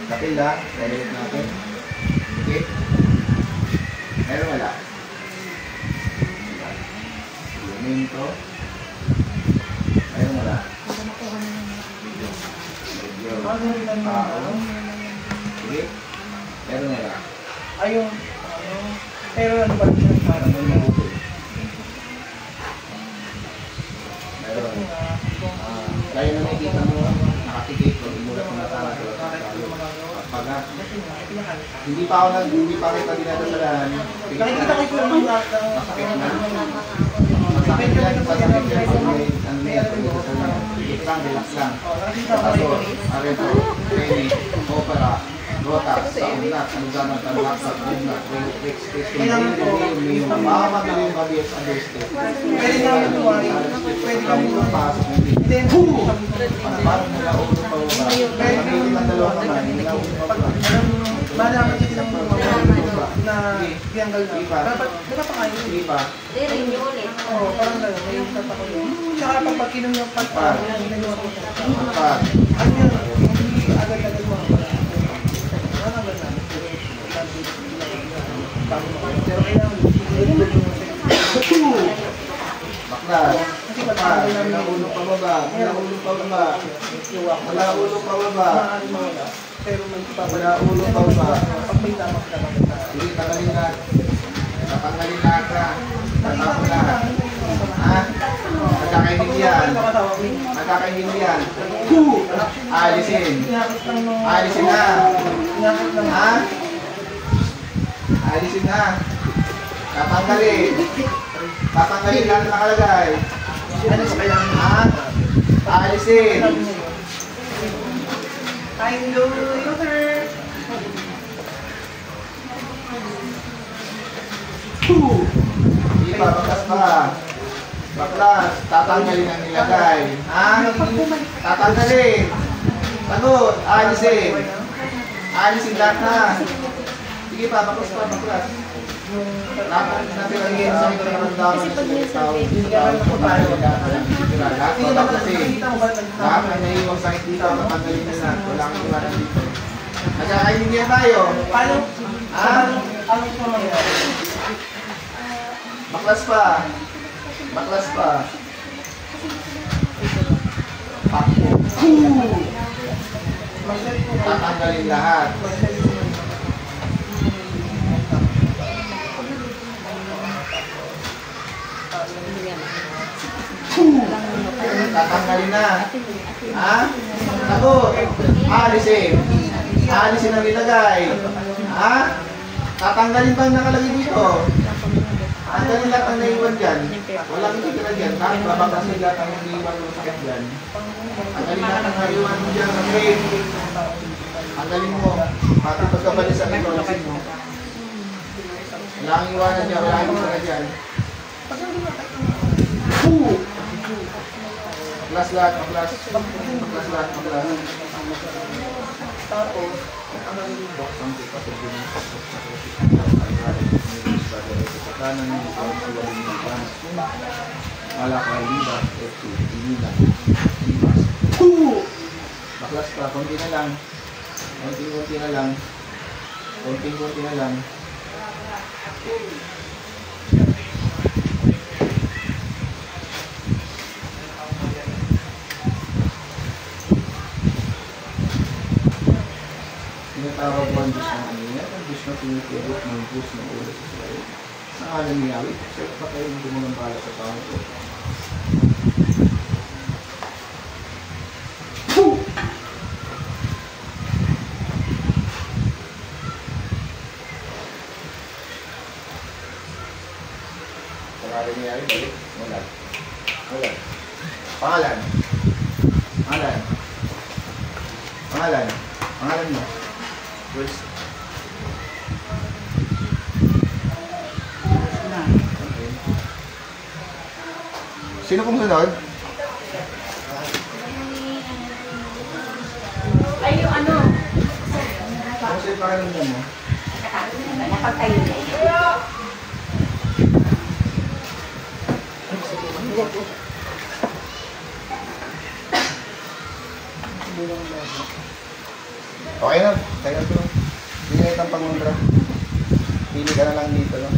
Kapila, dahil natin. Okay. Meron wala. Minto. Meron wala. Tao. Sige. Meron wala. Ayun. Pero ano ba siya? Parang may mabuti. Meron. Kaya na nakikita mo, nakatikip, pag imulat mo na sana. Hindi pa kita dinadasalan. Nakikita ko yung mga Masakit na. Masakit yan. Masakit yan. Pag may ano na yan. Relax lang. Pastor, arento, training, opera, rotas, saunat, anugaman, tanlakat, bunat, rex, yung madali yung mabiyas sa deste. Pwede namin tuwari. Pwede kami pasok ng dito. Parang nila ulo pa ba? Pag-ibig ang dalawa naman, nila ulo pa ba? Malaman din ng mga na biyanggal na. Dapat pakain. Hindi pa. Oo, parang gano'n. May tatakot yun. Tsaka pag kinom yung pagpapag, ginagawa ko siya. Pag. Ano yun? Hindi agad-agad mga pala. Pero kailangan, Baklas. Pinaulo pababa. Pinaulo pababa. Pinaulo pababa. pero may Pinaulo pababa. pag may tamak na bakit Sige, tanggalin lahat. Tatanggalin lahat ka. Tatapon lahat. Ha? Nagkakaintindihan. Nagkakaintindihan. Alisin. Alisin na. Ha? Alisin na. Tatanggalin. Tatanggalin lahat na nakalagay. ano sa kailangan? Ha? Alisin. I know you her. Hindi pa, baklas pa. Baklas. Tatanggalin ang nilagay. Ha? Tatanggalin. Sagot. Alisin. Alisin lahat na. Sige pa, baklas pa, baklas. Lahat natin ang sa ito ng ramdaman sa tao. Lahat na baklasin. Lahat na naiiwang sakit dito, tatanggalin na lahat. Wala kang iwanan dito. Nagkakaintindihan tayo. Paano? Ha? Ano ito mangyayari? Baklas pa. Baklas pa. Pakpo. Tatanggalin lahat. Tatanggalin na. Ha? Sagot. Alisin. Alisin ang nilagay. Ha? Tatanggalin ba ang nakalagay dito? Tanggalin lahat ang naiwan dyan. Walang titira dyan. Kahit babakasin lahat ang naiwan ng sakit dyan. Tanggalin lahat ang naiwan mo dyan. Okay. Tanggalin mo. Pati pagkabalisan ito. Alisin mo. Walang iwanan dyan. Walang titira dyan. Maklas lahat. Maklas. Maklas lahat. Maklas. Tapos, Baklas pa, konti na lang. Konti na lang. Konti na lang. Tinatawag mo ang Diyos ng kanina, ang Diyos na pinipigit ng Diyos ng ulo sa Israel. Nangalan ni Yahweh, so pa kayo gumalang bala sa tao ko. Pangalan ni Yahweh, balik. Wala. Wala. Pangalan. Pangalan. Pangalan. Pangalan mo. First. Okay. Sino pong sunod? Ay, yung ano? Ano sa'yo pakiramdam mo? Nakatayo na. Okay na. Tayo to. Hindi na itang pangundra. Pili ka na lang dito, no?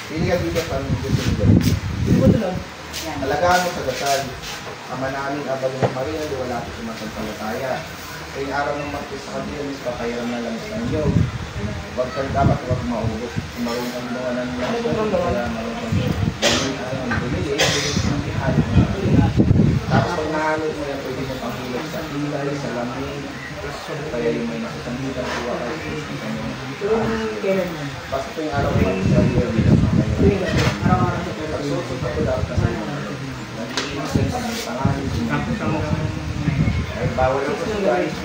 Pili ka dito para gusto mo gawin. hindi ko ito lang. Alagaan mo sa dasal. Ama namin, Aba ng Maria, di wala ko sumasampalataya. Sa yung araw ng Martes sa Kabiyanis, papayaran na lang sa inyo. Huwag kang dapat huwag maubos. Kung marunong kang mga nangyayari, kaya marunong kang bumili, ng ihalo mo. Tapos pag nahalot mo yan, pwede mo panghilot sa ilay, sa lamig. Kaya yung may nakasambitan, kuha kayo. Kailan yan? Basta po yung araw ng Martes sa Kabiyanis, Tuwing kasi, araw-araw sa pera. pagsusot ako dapat kasi nag-iisip sa mga tanganin. Ay, bawal ako sa guys.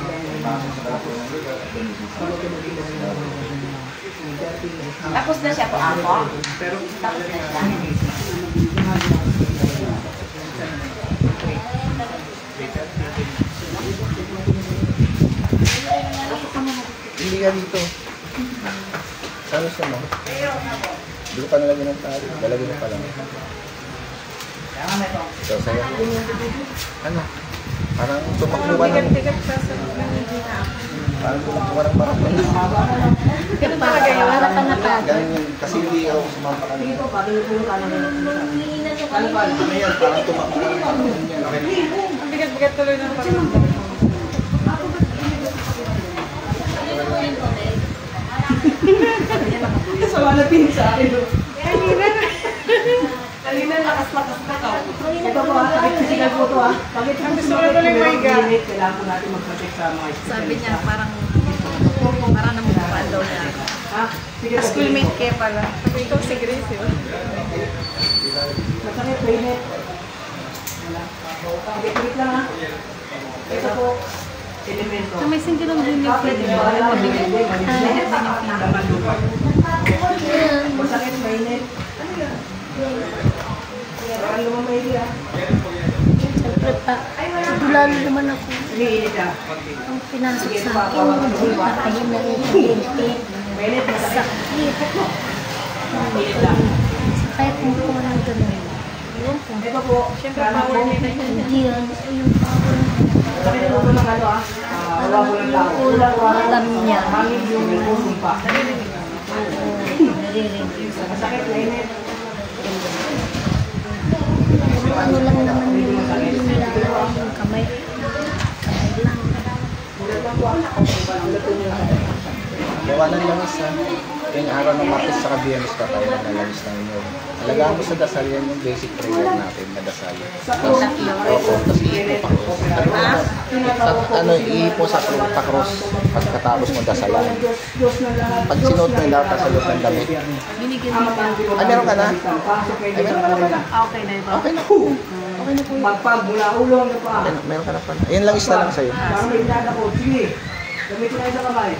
Pasok sa kalako ng lugar at Tapos na siya po ako. Pero, Tapos na siya. hindi ka dito. Saan gusto mo? Dito ka nalagyan ng tali. Lalagyan mo pa lang. Ito, sa'yo. Ano? Parang tumakbo ka ng... Parang tumakbo ka ng parang Ganun talaga yun. Wala ka na ka. Ganun yun. Kasi hindi ako sumampa ka. Sige po, patuloy po yung kanan. Ano pa? Ano yan? Parang tumakbo. Ang bigat-bigat tuloy ng pakiramdam. Sama na pin sa akin. Kanina lakas-lakas na ka. Ito po ha, sakit physical po ito ha. Bakit ang Gusto ko tuloy may gat. kailangan po natin mag-protect sa mga Sabi niya parang namumukhaan daw niya. Ha? Sige po. Schoolmate kaya pala. Sabi ko si Grace yun. Masakit, mainit. Wala. Pagkikit lang ha. Ito po, elemento. So may single lang din yung Kapit, feeling hindi mo. ba alam, Mabigat. mabigat, Mabigat mabigat. din yung feeling. Laman lupa. Masakit, mainit. Parang lumamay ha. Siyempre pa, lalo naman ako. Umiinit ha. Ang pinasok sa akin, hindi pa kayo na ipagente. Mainit, masakit. Sakit. Umiinit ha. Kahit kung po ng ganun. Ewan po. Ito po, Siyempre kanan power po. nila yun. Hindi yan. Yung power. Sabi na po ng ano ah, wala po ng tao. Alam niya. Hangin yung pusong pa. Naririnig. Masakit, mainit. Ano lang naman yung nilalaro yung kamay. Kamay lang. Ulat lang po ah. Ulat po niya. Gawanan lang isa. Yung araw ng Martes sa Biyernes pa tayo nalalis ng inyo. Alagaan mo sa dasal yan yung basic prayer natin na dasal. Tapos, opo, tapos iipo pa cross. Ano, iipo sa cross pagkatapos mo dasalan. Diyos na lahat. Pag sinuot mo yung lahat sa loob ng damit. Binigyan Ang mo pa. Ay, meron ka na? Pasok kayo Ay, meron ka na pala. Okay na ito. Okay na po. Okay na po yun. Pagpag mula ulo hanggang paa. Meron ka na pala. Ayun lang isa lang sa'yo. Parang may inada ko. Sige. Gamitin na isang kamay.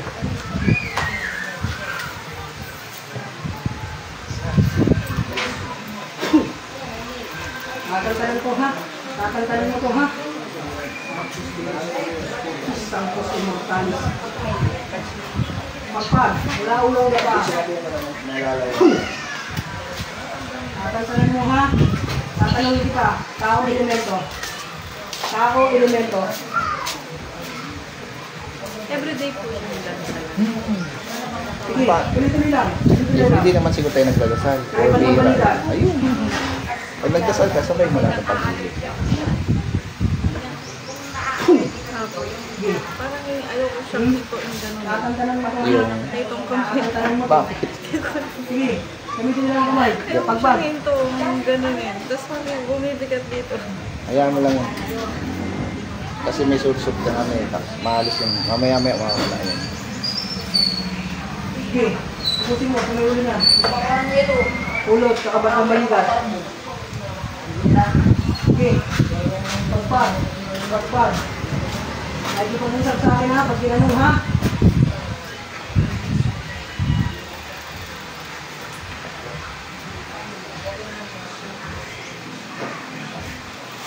Tatantanan ko ha. Tatantanan mo ko ha. Sanctus Immortalis. Pagpag. Mula ulo hanggang paa. Tatantanan mo ha. Tatanungin kita. Tao elemento. Tao elemento. Everyday po yung dasal. Sige, tuloy-tuloy lang. Tuloy-tuloy lang. Hindi naman siguro tayo nagdadasal. Ay, Or bihira. panabalita. Ayun. Pag nagdasal ka, sabay mo lang sa pag-ibig. Sige. Parang ayoko siyang dito yung gano'n. Tatantanan mo ko. Yung, Itong kamay. Tatantanan mo to. bakit? Sige, gamitin nila ang kamay. Ayoko Pagbag. siyang ito, gano'n eh. Tapos parang bumibigat dito. Hayaan mo lang yun. Kasi may suit-suit ka nga eh. Maalis yung, mamaya-maya mawawala yun. Sige, ubusin mo. Kung may ulo na. Ulot, saka batang balikat. Sige. Pagpag. Pagpag. Ay, di pag-usap sa akin ha. Pag ginanong ha.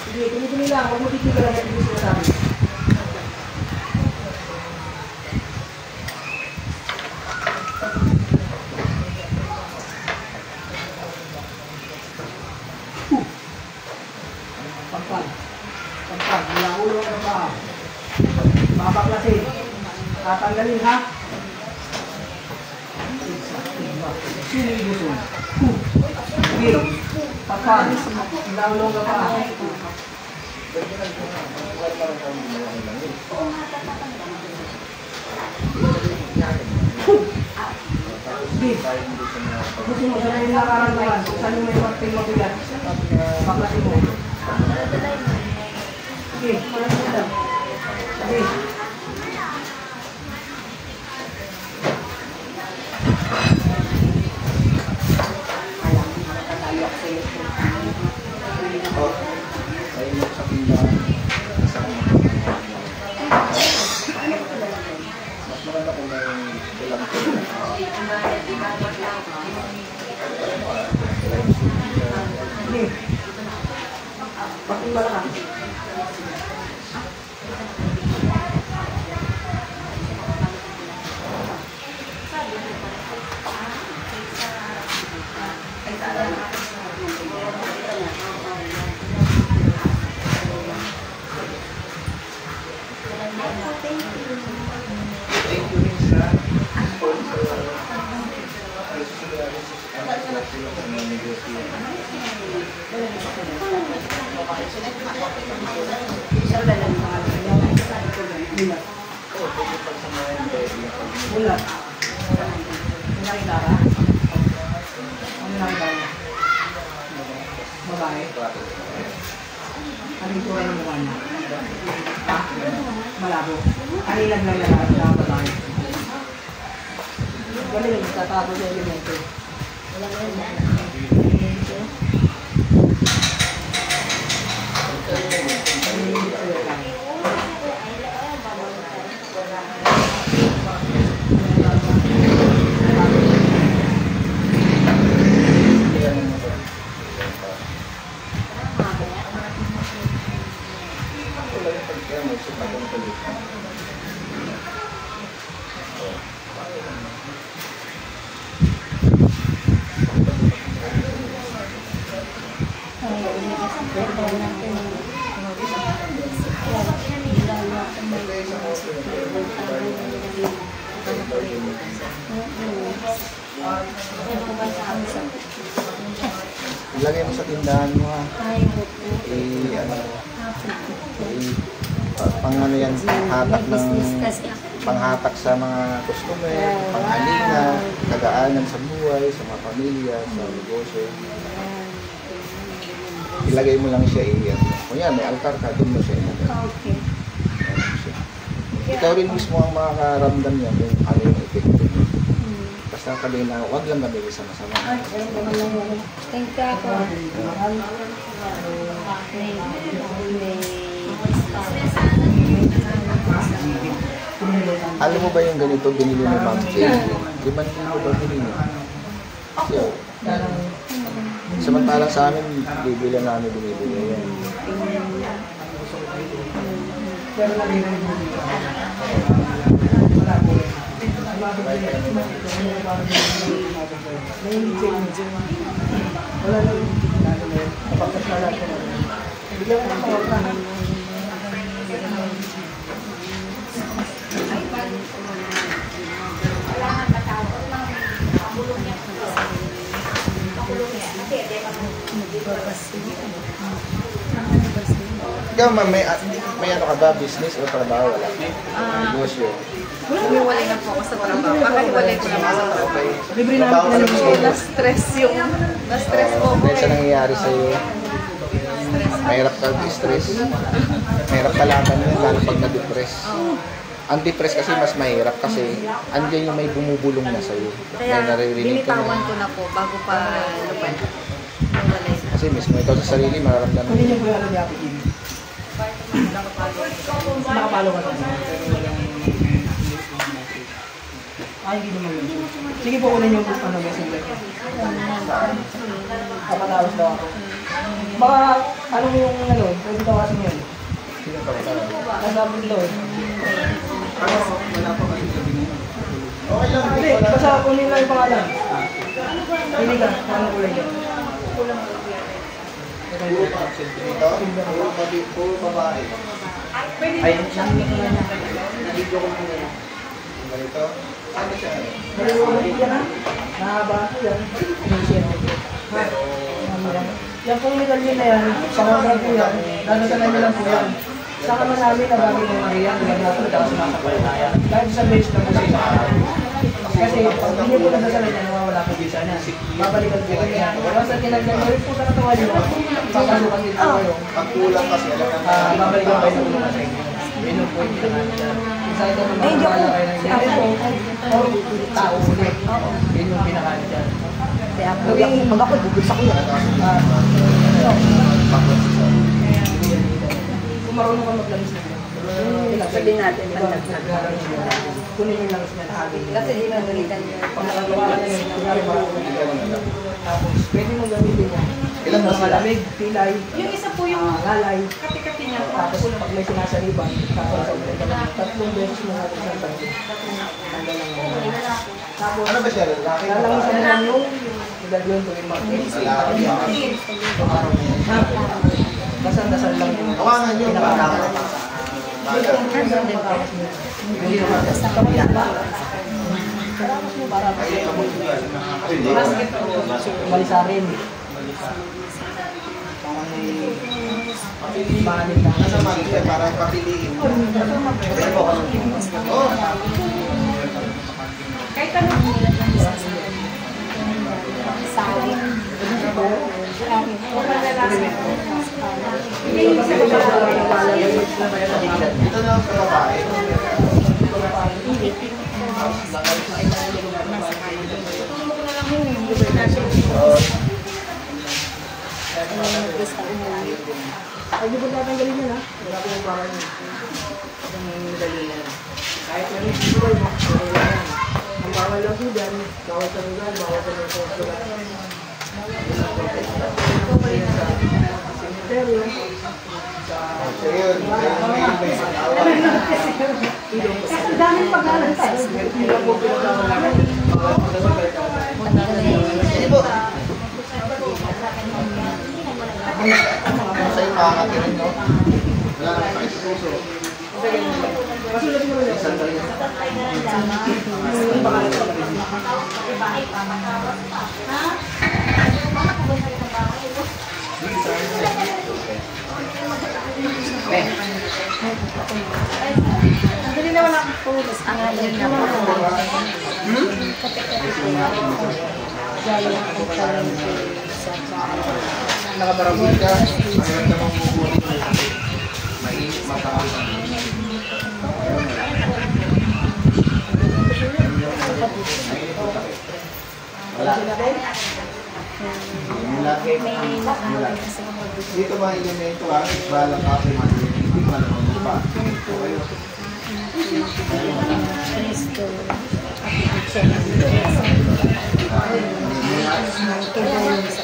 Sige, tuloy-tuloy lang. Huwag mo titigalan at hindi sinasabi. Pagpag. Pagpag. Mula ulo ang paa. Babaklasin. Tatanggalin ha. Sinibuson. Sige. Pagpag. Mula ulo ang paa. Sige. Gusto mo sa mga nakaramdaman. Kung saan yung may marting mabigat. Baklasin mo. Sige. Sige. Ayun mo sa pindahan. Mas maganda kung may ilang Sige. Bakit malakas? Thank you, Lisa. Bulat. Bulat. May nakita ka? Ano nakita niya? Babae? Ano yung tuwa ng mukha niya? Ha? Malabo. Ano yung naglalaro na babae? Galing yung tatago sa elemento. Wala na yun. Ilagay mo sa tindahan mo ha. Pang ano yan, panghatak sa mga customer, panghalina, kagaanan sa buhay, sa mga pamilya, sa negosyo. Ilagay mo lang siya kunya may altar ka, doon mo siya ilagay. Okay. Ikaw rin mismo ang makakaramdam niya kung ano yung epekto niya. Basta sabihin na, huwag lang gamitin sa masama. Thank you ako. Alam mo ba yung ganito binili ni Ma'am Jane? 5,000 ba binili niya? So, samantalang sa amin, bibili namin binibili yan. Pero lagi na yung wala na yung kapag wala ko na bigyan ko ng kawartahan. Ikaw ma'am, may ano ka ba? Business o trabaho? Wala? Negosyo? Humiwalay na po ako sa trabaho. Makahiwalay ko naman sa trabaho. Okay. Libre namin Trabaho ka na gusto mo? Na-stress po ako. Dahil sa nangyayari sa'yo, mahirap ka stress. Mahirap kalaban yun, lalo pag na-depress. Ang depress kasi mas mahirap kasi andyan yung may bumubulong na sa'yo. Kaya May naririnig ka binitawan na. ko na po bago pa lupan. Hiwalay na. Kasi mismo ikaw sa sarili, mararamdaman Kunin mo. niyo po yung ano ni Ate Kim. Nakapalo ka na. Ay, hindi naman yun. Sige po, kunin yung ano, messenger. Kapatawas daw ako. Baka, ano mo yung ano, pwede tawasin yun. Sino ka ba? Kasabot daw eh. Okay lang. Hindi, basta kunin lang yung pangalan. Hindi ka, ano kulay niya? Ito, puro babae. Ay, nabidyo ko muna yan. Ganito. Ano siya? Naliwag yan ha? Nahaba ko yan. Ha? Yan pong medalyon na yan, pangalan po yan, dadagalan nyo lang po yan. Sa kama namin na bagay ng Maria, dilag natin at sumasapalataya. Kahit sa base na po sa isang araw. Kasi pag hindi po nadagalan yan, nawawala po visa niya. Babalikan po kayo. Once na tinagyan nyo rin po sa katawan nyo, papasukan din po kayo. Pag kulang kasi, alam na Babalikan kayo sa tulungan sa inyo. Yun yung point na natin. Isa ito na magpapala kayo ng ganito, or tao ulit. Yun yung pinakalit dyan. Pag ako, bubulsa ko yan. Kung marunong ka maglangis na yun. Sabihin natin, panlagsak. Kunin yung langis niya na Kasi di ba nalitan niya. pag nakagawa ka na yun, kunyari marunong. Tapos, pwede mong gamitin yan. Ilan ba Mga sila? malamig, pilay, Yung isa po yung ngalay. kati-kati niya po. Tapos, pag may sinasaliban, tapos sa ulit ka lang. 3 beses mo natin siyang tangin. Tanggal lang mo. Tapos, Ano ba siya? Lalaki? lalangisan mo lang yung medalyon tuwing mag-10. Dasal-dasal lang yun. Tawanan nyo. Hindi naman sa kabila. Para balisarin. Parang may Balik lang. Nasa mali ka, parang papiliin mo. Oo. Kahit ano. Ito na sa babae. Ay, di ba tatanggalin yun, ha? Wala ko yung parang yun. Ang dali na. Kahit na rin dito, no? Okay lang yan. Ang bawal lang po dyan, bawal sa lugar, bawal sa lugar. Cemetery. So yun, Ang daming pag-aaral tayo. Hindi lang po pinagawa namin. Sige po. Sa'yo makakatirin, no? Wala na sakit sa puso. Masulat mo rin. Sandali. Sandali na wala akong pulos. Ang alin na po. Nakabarabol ka, mayroon namang bubuti mo lang. Mainit, mataas. Wala. Wala. Dito mga elemento ang balang kape maliit. Hindi malamang pa. Okay.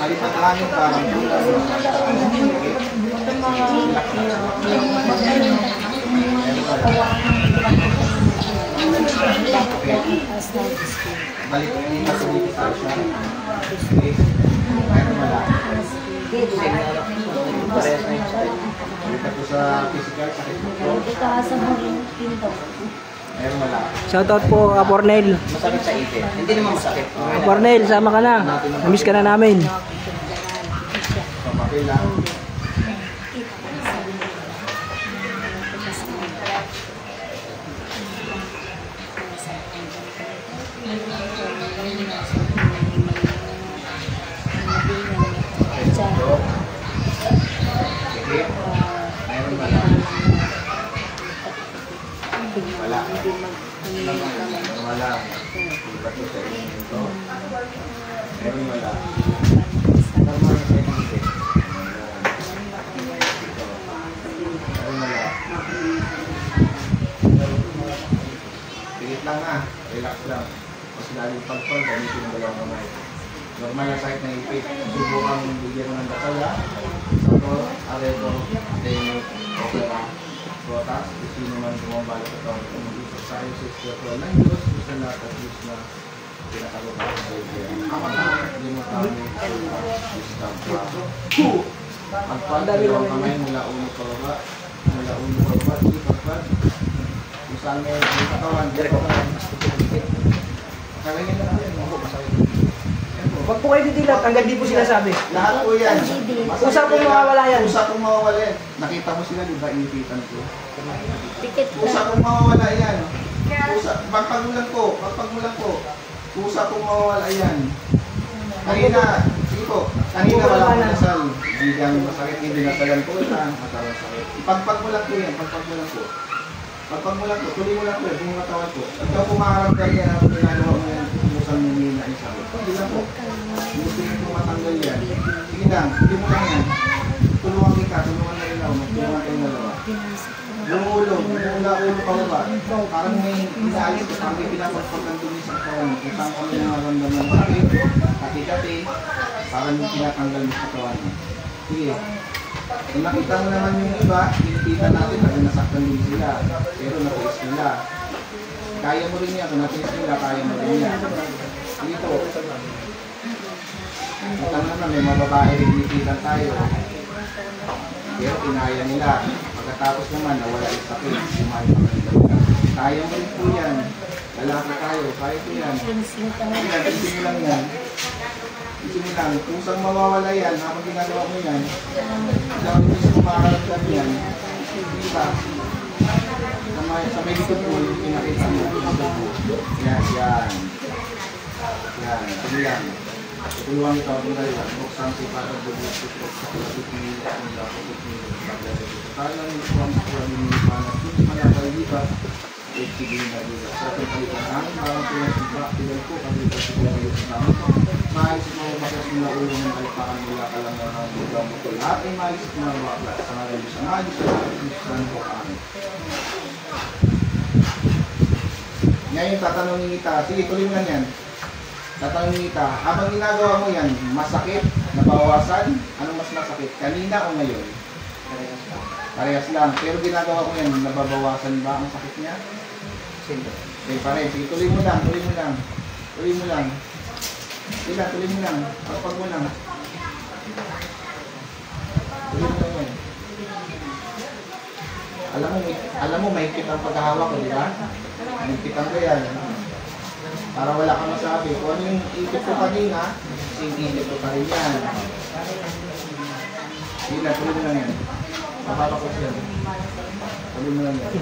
Palipat namin parang balik lipat sa dito sa siya. Meron wala. Parehas na yung lipat ko sa physical, sakit mo po. Meron wala. Shoutout po, Cornel. Masakit sa ipin. Hindi naman masakit. Cornel, sama ka na. Namiss ka na namin. Papakil lang. Sige. Meron wala. Wala. Wala. Lipat ko sa inyo ito. Meron wala. Normal na sa inyo. Meron wala. Pilit lang ha. Relax lang. Mas lalim pagpag, gamitin yung dalawang kamay. Normal na sakit na ipit. Subukang bigyan mo ng dasal ha. Sator, areto, denit, opera, protas, kung sino man bumabala sa taon. Kung mag-isip tayo sa spiritual ng Diyos, isa lahat at Diyos na pinakalutan sa iyo. Ako na, hindi mo kami wisdom. Pagpag, dalawang kamay mula ulo pababa, mula ulo pababa, di pagpag. Kung saan may katawan, dito ka. Kawin nyo na yan, ako masakit. Pag po kayo didilat, hanggang di po sinasabi. Lahat po yan. Usap pong mawawala yan. Usap pong mawawala yan. Nakita mo sila, di ba, inipitan ko? Pikit Usap pong mawawala yan. Usap, pagpagulang ko. Usap pong mawawala yan. Kanina, sige po, kanina wala akong dasal. Bigang masakit, hindi nasalan ko lang, matawan sakit. Pagpag mo lang po yan, pagpag mo lang po. Pagpag mo lang po, tuloy mo lang po, kung katawan po. At kung pumaharap ka yan, ang ginagawa mo yan, kumusan mo nila na isa. Hindi lang po. Gusto nyo kung matanggal yan. Sige lang, hindi mo lang yan. Tulungan kita, tulungan na ilaw, tulungan kayong dalawa. Yung ulo pababa. Parang may inaalis ko, parang may pinapagpagkan dun sa katawan mo. Kung saan kami nangaramdaman ng sakit, kati-kati, parang pinatanggal mo sa katawan mo. Sige. Kung nakita mo naman yung iba, pinipita natin na nasaktan din sila. Pero natiis nila. Kaya mo rin yan. Kung natiis nila, kaya mo rin yan. Dito. Kita naman, may mga babae rin pinipitan tayo. Pero kinaya nila. Pagkatapos naman, nawala yung sakit. Kumain pa kanila. Kaya mo rin po yan. Lalaki tayo. Kaya po yan. Isip mo lang yan. Isip mo lang. Kung saan mawawala yan, habang ginagawa mo yan, gawin mo makaramdam yan, kita. Sa may likod po, yung pinakita mo. Yan, yan. Yan, ito yan. Tulungan ito ang mga buksan si para bubusok sa kusok ni Kanda, kusok ni Kanda. Kala ng isang kuha ni Panas, kung malakay dito, eh sige na dito. Sa ating palitan namin, parang pinasiba, pinal ko, kami ito si Kuya Yus namin. Maayos mo makas mula ulo ng alipakan mula ka lang ng bugang mo. Lahat ay maayos mo ng wakla. Sa nga rin sa maayos sa Kristiyan ko kami. Ngayon, tatanungin kita. Sige, tuloy mo lang yan. Tatanungin kita, habang ginagawa mo yan, masakit, nabawasan, anong mas masakit? Kanina o ngayon? Parehas lang. Pero ginagawa ko yan, nababawasan ba ang sakit niya? Sige. Okay, pare. Sige, tuloy mo lang, tuloy mo lang. Tuloy mo lang. Sige, tuloy mo lang. Pagpag mo lang. Tuloy mo lang yan. Alam mo, mahigpit ang pagkahawak ko, di ba? Mahigpitan ko yan. Para wala kang masabi. Kung ano yung isip ko kanina, same isip ko pa rin yan. Sige na, tuloy mo lang yan. Mapapakos yan. Tuloy mo lang yan.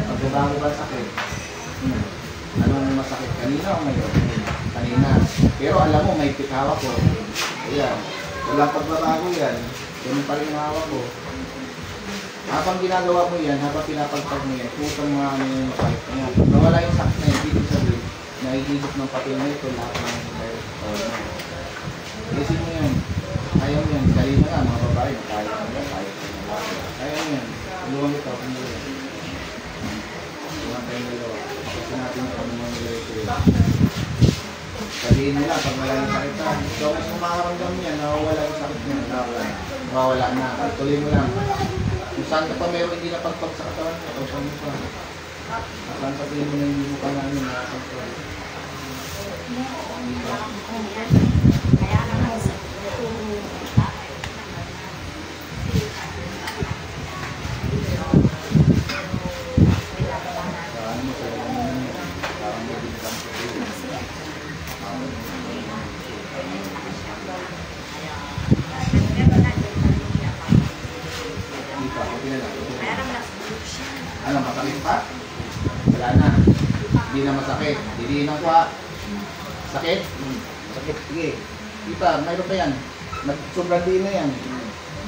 Pagbabago ba sakit? Anong masakit? Kanina o ngayon? Kanina. Pero alam mo, may hawak ko. Ayan. Walang pagbabago yan. Ganun pa rin yung hawak ko. Habang ginagawa mo yan, habang pinapagpag mo yan, putang mga ano yung makahit mo yan. Nawala yung sakit na yun, dito sabihin, nahihigit ng papel na ito, lahat ng mobile phone mo. Isin mo yan. Kaya mo yan. Dali na nga, mga babae, kaya mo yan. Kaya mo yan. Tulungan ito, kumulong. Tulungan tayong dalawa. Kasi natin yung ano mga nilay. Sabihin nila, pag wala yung sakit na, ikaw mas kumakaramdam niya, nawawala yung sakit niya. Nawawala na. Tuloy mo lang. Kung saan ka pa meron hindi na pagpag sa katawan, katawsan mo pa. Saan pa tingin mo na hindi mo pa namin nakakagpag. Kaya naman sa Ano, masakit pa? Wala na. Hindi na masakit. Didiinan ko ha. Sakit? Sakit. Sige. Diba, mayroon pa yan. Sobrang diin na yan.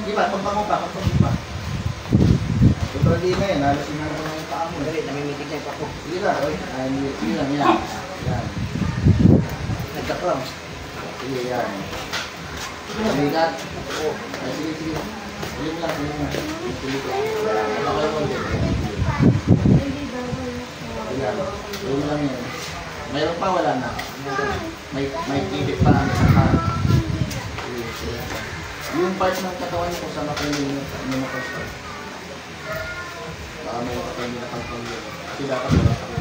Diba, pagpango pa, pagpango pa. Sobrang diin na yan. Halos yung naman yung paa mo. Dali, namimitig na yung pako. Sige na. Sige lang, yan. Yan. Nagkaklam. Sige, yan. Naligat. Sige, sige. Sige mo lang, sige mo lang. Sige ko. Ano kayo mo din? Yung lang yun. Mayroon pa, wala na. May tibit pa ang saka. Yung part ng katawan ko sa makainin na nakastart. Baka may makainin na kalpang-lit. Kasi dapat wala sa akin.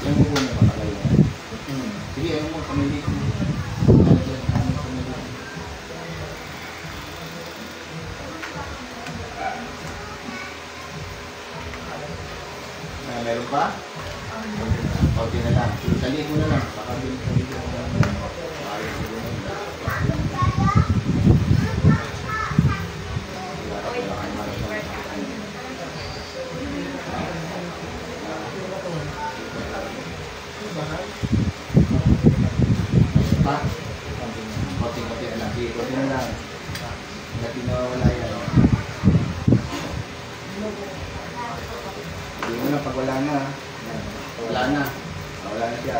Yan mo muna matagal na. Sige, ayaw mo, pamili ko. Meron pa? Okay na lang. Dali mo na lang. Baka bilhin ko na lang. Ayos ko na lang. Pa? Konti-konti na lang. Konti na lang. Hindi na wala yan. Hindi mo na pag wala na. Wala na. Wala na siya.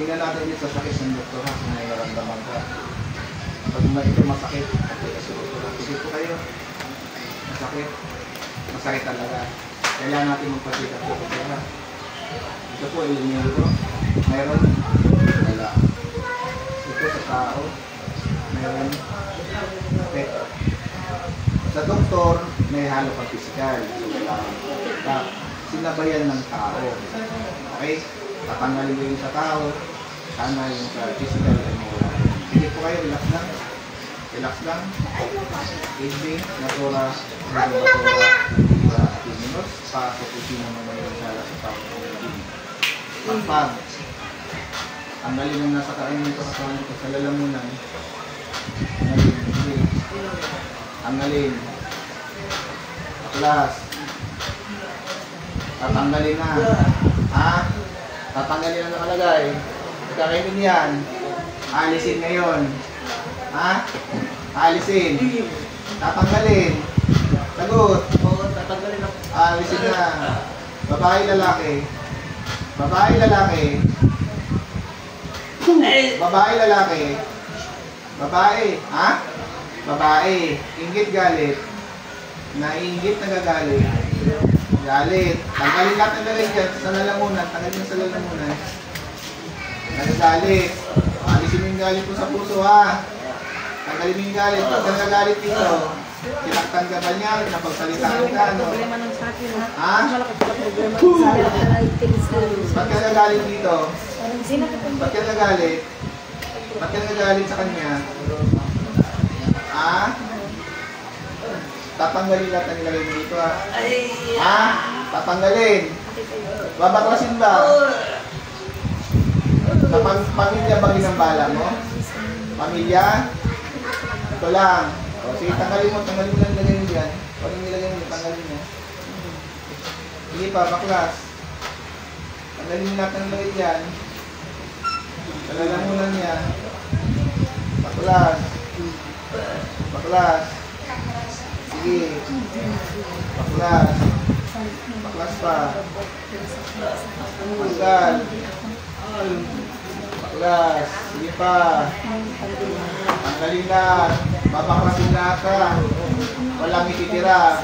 Tingnan natin dito sa sakit ng doktor ha, kung may naramdaman ka. Pag ito masakit, okay kasi doktor ha. Sige po kayo. Masakit. Masakit talaga. Kailangan natin magpasita po doktor ha. Ito po, ilan ito? Meron? Wala. Ito sa tao. Meron? Okay. Sa doktor, may halo pang physical. Sinabayan ng tao. Okay? Tatanggalin ko yung sa tao. Sana yung sa physical ay mawala. Hindi po kayo, relax lang. Relax lang. Evening, natura, minutes, pasok ko naman ng sala sa tao. Pagpag. Tanggalin yung nasa kain nito katawan ko sa lalamunan. Tanggalin. Aklas. Tatanggalin na. Ha? Tatanggalin na nakalagay. Kakainin yan. Alisin ngayon. Ha? Alisin. Tatanggalin. Sagot. Oo, tatanggalin ako. Alisin na. Babae, lalaki. Babae, lalaki. Babae, lalaki. Babae. Ha? Babae. Inggit, galit. Naiinggit, nagagalit. Galit. Tanggalin lahat ng lagay dyan sa lalamunan. Tanggalin sa lalamunan. Nagagalit. Alisin mo yung galit mo sa puso, ha? Tanggalin mo yung galit. Pag nagagalit dito, sinaktan ka ba niya? Napagsalitaan ka, no? Problema ng sa akin, ha? Ha? Malaki pala problema ng sa akin. Ba't ka nagagalit dito? Sino ka pang Ba't ka nagalit? Ba't ka nagalit sa kanya? Ha? Tatanggalin lahat ang nilagay mo dito, ha? Ha? Tatanggalin. Babaklasin ba? Sa pamilya ba ginambala mo? Pamilya? Ito lang. O, sige, tanggalin mo lang nilagay mo dyan. Huwag yung nilagay mo, tanggalin mo. Hindi pa, baklas. Tanggalin mo lahat ang nilagay dyan. Talalamunan niya. Baklas. Baklas. Sige. Baklas. Baklas pa. Tanggal. Baklas. Sige pa. Tanggalin na. Babaklasin lahat ka. Walang ititira.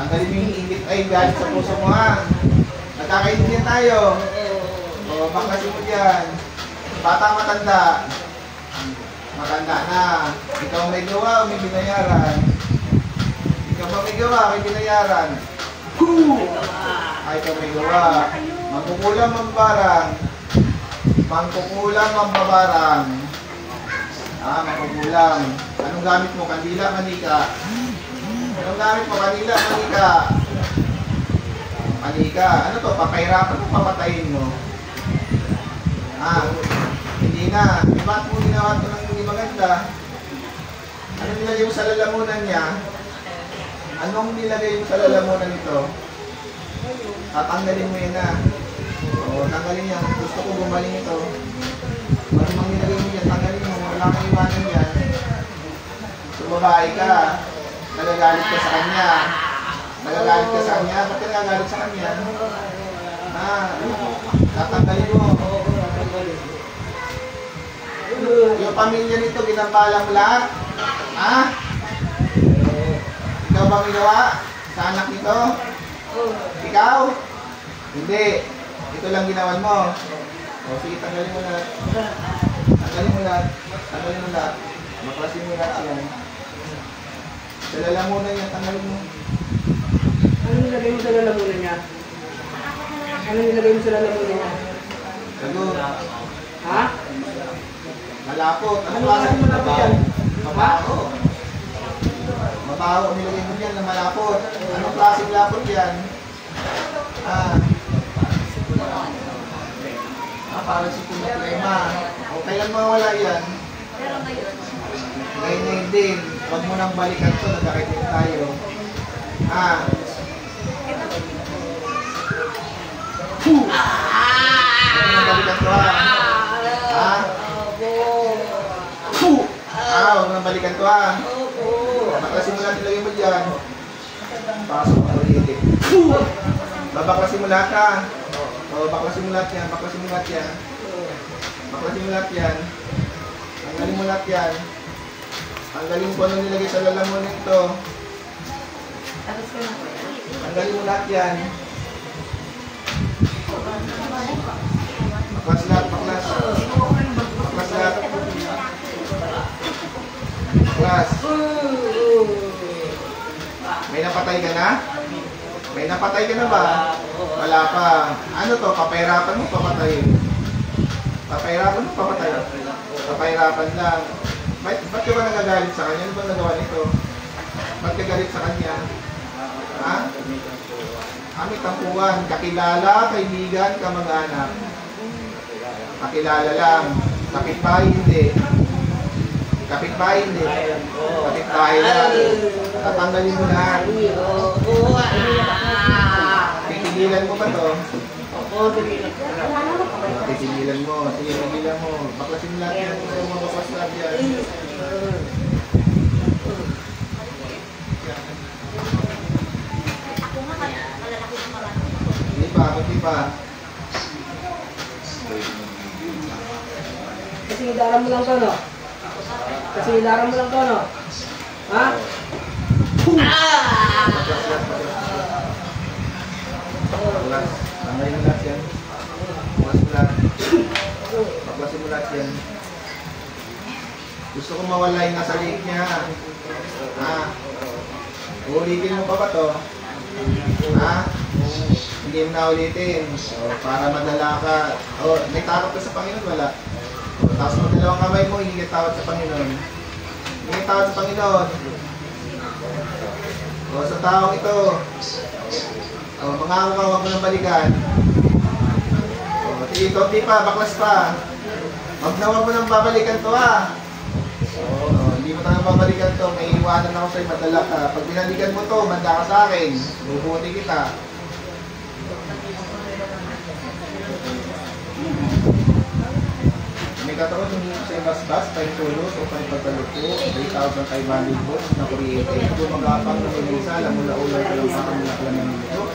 Tanggalin mo yung ingit ay galit sa puso mo, ha. Nagkakaintindihan tayo. O, baklasin mo dyan. Bata, matanda. Matanda na. Ikaw may gawa o may binayaran? Ikaw ba may gawa o may binayaran? Ay, ikaw may gawa. Magkukulang ang barang. Mangkukulang ang babarang. Magkukulang. Anong gamit mo? Kandila, manika. Anong gamit mo? Kandila, manika. Manika. Ano to? Papahirapan mo, papatayin mo. Hindi na. Bakit mo ginawa ito ng hindi maganda? Anong nilagay mo sa lalamunan niya? Anong nilagay mo sa lalamunan nito? Tatanggalin mo yun na. O, tanggalin yan. Gusto ko gumaling ito. Ano mang nilagay mo yan? Tanggalin mo. Wala kang iwanan yan. Sumabahay ka. Nagagalit ka sa kanya. Nagagalit ka sa kanya. Ba't ka nagagalit sa kanya? Tatanggalin mo. Yung pamilya nito, ginambala mo lahat? Ha? Ikaw ba may gawa sa anak nito? Ikaw? Hindi. Ito lang ginawan mo. O sige, tanggalin mo lahat. Tanggalin mo lahat. Tanggalin mo lahat. Maklasin mo lahat yan. Sa lalamunan niya, tanggalin mo. Ano nilagay mo sa lalamunan niya? Ano nilagay mo sa lalamunan niya? Sagot. Ha? Malapot. Ano klaseng malapot yan? Mabaho. Mabaho. Nilagay mo dyan na malapot. Anong klaseng lapot yan? Parang si problema. O kailan mawala yan? Pero ngayon, Ngayon din. Huwag mo nang balikan ito. Nagkakaitin tayo. Huwag mo nang balikan ito, ha? Huwag mo nang balikan ito, ha? Babaklasin mo lahat ilagay mo dyan. Pasok ako ulit. Babaklasin mo lahat, ha? Baklasin mo lahat yan. Baklasin mo lahat yan. Baklasin mo lahat yan. Tanggalin mo lahat yan. Tanggalin ko ano nilagay sa lalamunan ito. Tanggalin mo lahat yan. Baklas lahat, baklas. Baklas lahat. Baklas. May napatay ka na? May napatay ka na ba? Wala pa. Ano to? Papahirapan mo, papatay. Papahirapan mo, papatay. Papahirapan lang. Ba't ka ba nagagalit sa kanya? Ano ba nagawa nito? Ba't ka galit sa kanya? Ha? Kami tampuan. Kakilala, kaibigan, kamag-anak. Kakilala lang. Kapitbahay hindi. Kapitbahay hindi. Kapitbahay lang. Tatanggalin mo na. Titigilan mo ba to? Titigilan mo. Sige, tigilan mo. Baklasin mo lahat yan. Gusto mo mabaklas lahat yan. Hindi pa, hindi pa. Kasi idaran mo lang to, no? Kasi idaran mo lang to, no? Ha? Baklas lahat. Baklas. Tanggalin mo lahat yan. Baklas mo lahat. Baklasin mo lahat yan. Gusto ko mawala yung nasa leeg niya. Ha? Ulitin mo pa ba to? Ha? Hindi mo na ulitin. O, para madala ka. O, may takot ka sa Panginoon, wala. O, tapos mo dalawang kamay mo, hindi ka takot sa Panginoon. Hindi ka takot sa Panginoon. O, sa taong ito. O, mangako ka, huwag mo nang balikan. O, sige, konti pa, baklas pa. Huwag mo nang babalikan to, ha. O, hindi mo tayo babalikan to. May iwanan ako sa'yo, madala ka. Pag binalikan mo to, manda ka sa akin. Bubuti kita. May kataon yung sa basbas, 5 tulos o 5 pagkaluto, 3,500 volts na kuryente. Kung mag-aapang na minisa, alam mo na ulan ka lang baka mula ka lang ng ito.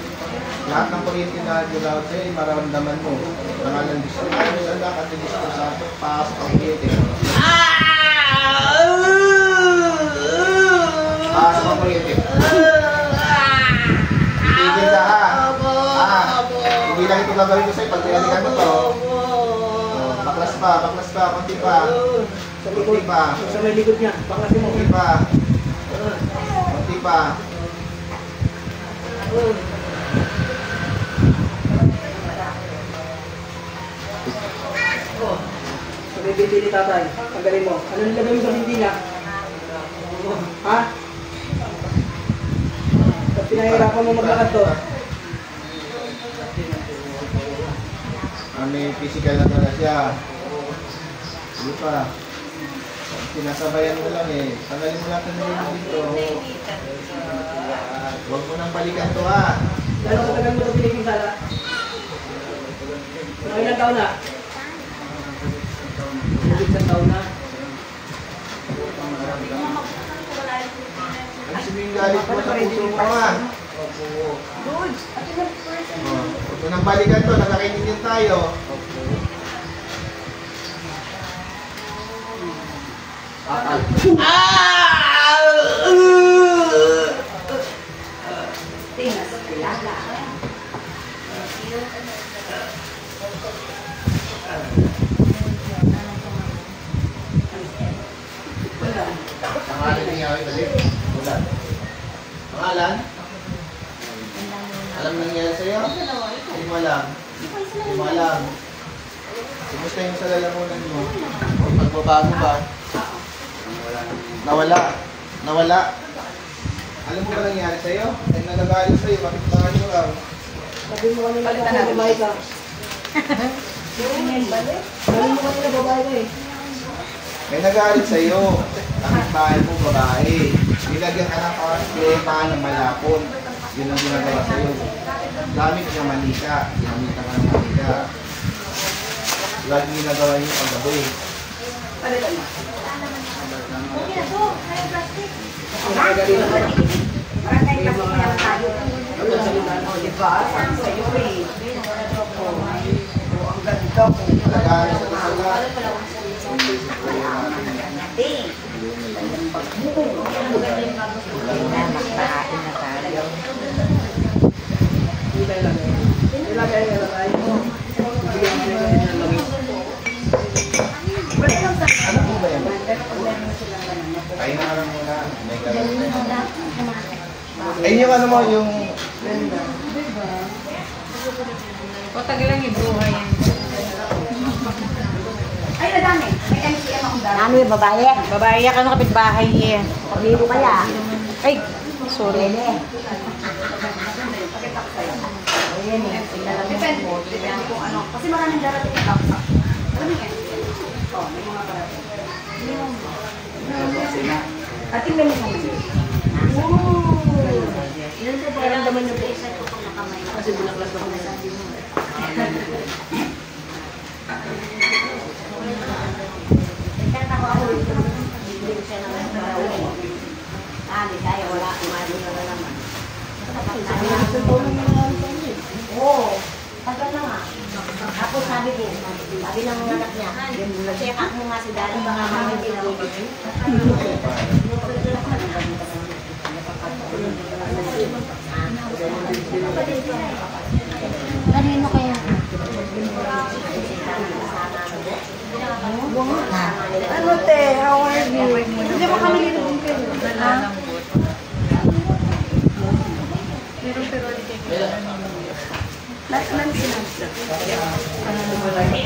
Lahat ng kuryente na dilawad sa'yo, maramdaman mo. Pangalan Diyos ang ay, Diyos ang lakas ng Diyos ang Santo, pasok ang kuryente. Pasok ang kuryente. Itigil na ha. Hindi lang ito gagawin ko sa'yo pag pinalikan mo to. Baklas pa, konti pa. Sa likod. Konti pa. Sa may likod niya. Baklasin mo. Konti pa. Konti pa. Sa may binti ni tatay. Tanggalin mo. Ano nilagay mo sa binti niya? Ha? Ba't pinahirapan mo maglakad to? May physical na talaga siya. Hindi pa. Sinasabayan mo lang eh. Tanggalin mo lahat ng nililin dito. Huwag mo nang balikan to ha. Lalo katagal mo ito pinipinsala? Mga ilang taon na? Ilang taon na? Ang suminggalit mo sa puso mo ha. Huwag mo nang balikan to. Nakakainin din tayo. Pangalan niya ay balik. Wala. Pangalan? Alam nangyari sa'yo? Hindi mo alam. Hindi mo alam. Kumusta yung sa lalamunan mo? Pagbabago ba? Nawala. Nawala. Alam mo ba nangyari sa'yo? Ay nagagalit sa'yo. Bakit pangalan mo raw? Sabi mo kanina na babae ka. Sabi mo kanina babae ka eh. May nagalit sa'yo. Bakit bahay mo babae? Nilagyan ka ng pangasipa ng malapon. Yun ang ginagawa sa'yo. Gamit ng manika. Ginamit ka ng manika. Lagi ginagawa niyo paggabi. Palitan mo. Okay na po. Kaya plastic. Ang magaling na pala. Parang tayo plastic na lang tayo. Ano ang salita? O, diba? Sabi sa'yo eh. O, ang ganda ko. Nagalit sa talaga. Nakakain na tayo. Hindi tayo lang. Ilagay na tayo. Ano po ba yan? Kain na ka lang muna. May gano'n. Ayun yung ano mo, yung... O, tagal lang yung buhay yan. Ay, nadami. May MCM akong dami. Ano yung babae? Babae ka ng kapitbahay eh. Pabiro kaya. Ay, sorry. Depende kung ano. Kasi maraming darating na kapsa. Alam mo yan? Oo, may mga darating. At tingnan mo kami. Ilan po ba ang daman niyo po? Kasi bulaklas ako na sabi mo. Kaya ako ito. Hindi ko siya naman parang. Hindi kaya wala. Umarin na naman. Oo. Tagal na nga. Ako sabi ko, sabi ng anak niya, check up mo nga si Daddy, baka mga ginawin. Kanino kaya? Ano te, how are you? Hindi mo kami dito din kayo. Nalalambot. Pero Nan sinasa.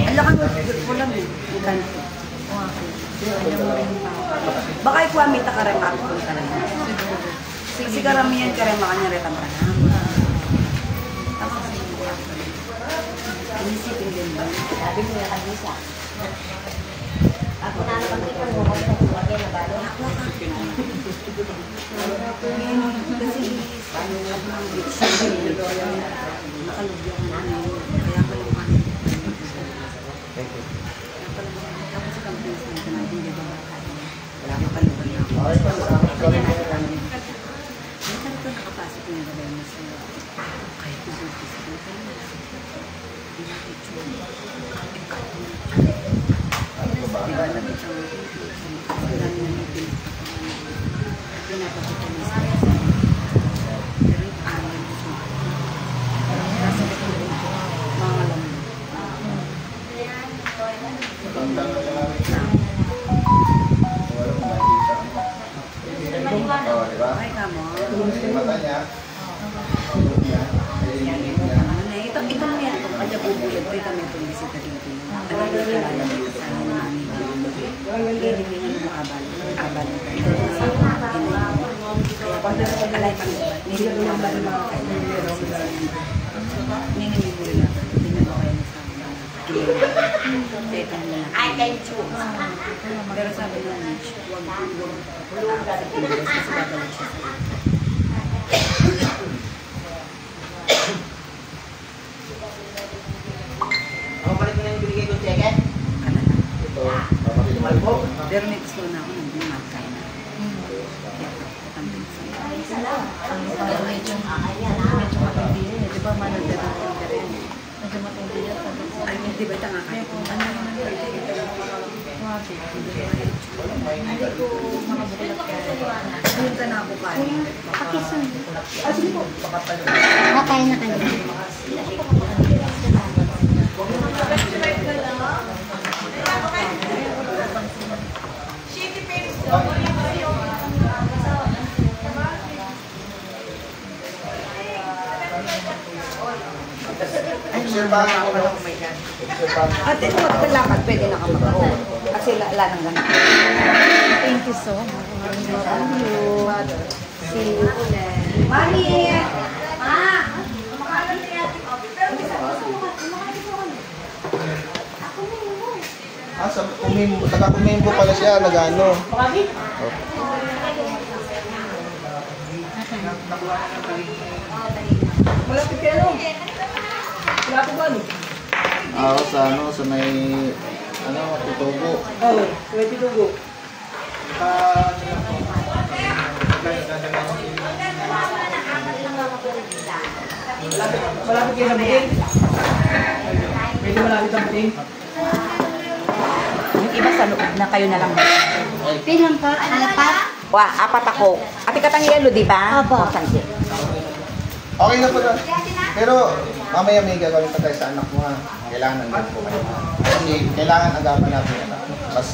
Ang lakang walang bukan. Baka ikuamita ka rin ako kung talaga. Kasi karamihan ka rin makanya rin tamra na. Inisipin din ba? Sabi mo yung kanisa. Ako na nakapagkipan mo ko sa tuwagay na balo. Kasi paano nga ang sabi nakalugyan namin. Kaya pala yung ano. Thank you. Kaya pala tapos sa campaigns na ito natin, di ba wala ka kalugyan na ako. Okay, Kaya natin minsan ito nakapasok na yung gabay mo sa kahit na sa Oo, di ba? ay kamo. Yung mata niya. Yung niya. Yung ngipin niya. Ito mo yan. Kaya bubulog ko kami itong bisita dito. Talagang kilala mo sa amin namin. Hindi hindi mo abal. Abal. Kaya pag alay pang hindi mo abal mga kailangan. Hindi mo lang. Hindi mo kayo sa I can choose. Pero sabi nila, huwag kasi babalik siya sa Ako balik mo na yung binigay kong cheque? kanala. Ito, papakita mo po. Pero next ko na ako, hindi makay na. Pero medyo matindi yun. Di ba managdating ka rin? Medyo matindi yan. Ay, di ba ito nga kayo? Ano naman Hindi ko mga bukulat kaya. Punta na ako pa. Pakisan. Sige po. Kakain na kayo. Picture pa ako na. Picture pa. At ito magkalakad, pwede na ka mag-ako. Kasi wala nang ganun. Thank you so much. See you ulit. Mami! Ma! Kumakain na yan. Pero isa Sa kumimbo, taga-kumimbo pala siya, nag-ano. Malapit kayo, no? Wala po ba, no? Ako sa ano, sa may, ano, tutubo. Oo, may titugo. Malapit kayo na buting? Medyo malapit ang buting? Yung iba sa loob na kayo na lang. Pilang pa? Apat? Wah, apat ako. Ati katang yelo, di ba? Apo. Santi. Okay na po na. Pero mamaya may gagawin pa tayo sa anak mo ha. Kailangan nandun po kayo. Kasi kailangan agapan natin yung anak mo. Mas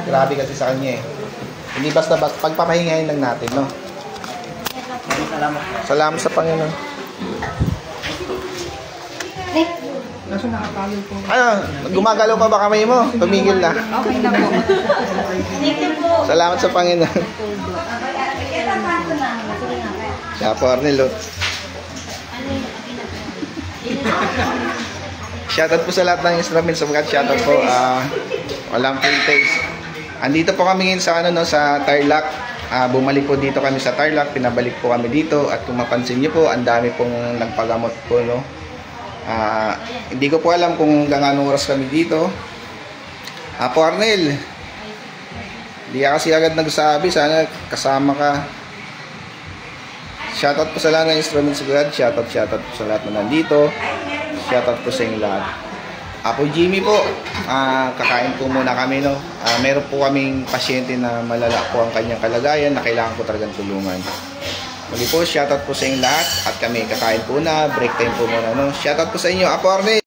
grabe kasi sa kanya eh. Hindi basta pagpapahingayin lang natin, no? Salamat. Salamat sa Panginoon. Kaso nakapagod po. Ano, gumagalaw pa ba kamay mo? Tumigil na. Okay na po. Salamat sa Panginoon. Siya po, Arnel. Shoutout po sa lahat ng instruments of God. Shoutout po. Walang pre-taste. Andito po kami ngayon sa, sa Tarlac. Bumalik po dito kami sa Tarlac. Pinabalik po kami dito. At kung mapansin nyo po, ang dami pong nagpagamot po. No? Hindi ko po alam kung hanggang anong oras kami dito. Po Arnel, hindi ka kasi agad nagsabi. Sana kasama ka. Shoutout po sa lahat ng instruments of God. Shoutout po sa lahat na nandito. Shoutout po sa inyo lahat. Po Jimmy po, kakain po muna kami, no? Meron po kaming pasyente na malala po ang kanyang kalagayan na kailangan po talagang tulungan. Muli po, shoutout po sa inyo lahat at kami kakain po na, break time po muna, no? Shoutout po sa inyo, Apo Arnel!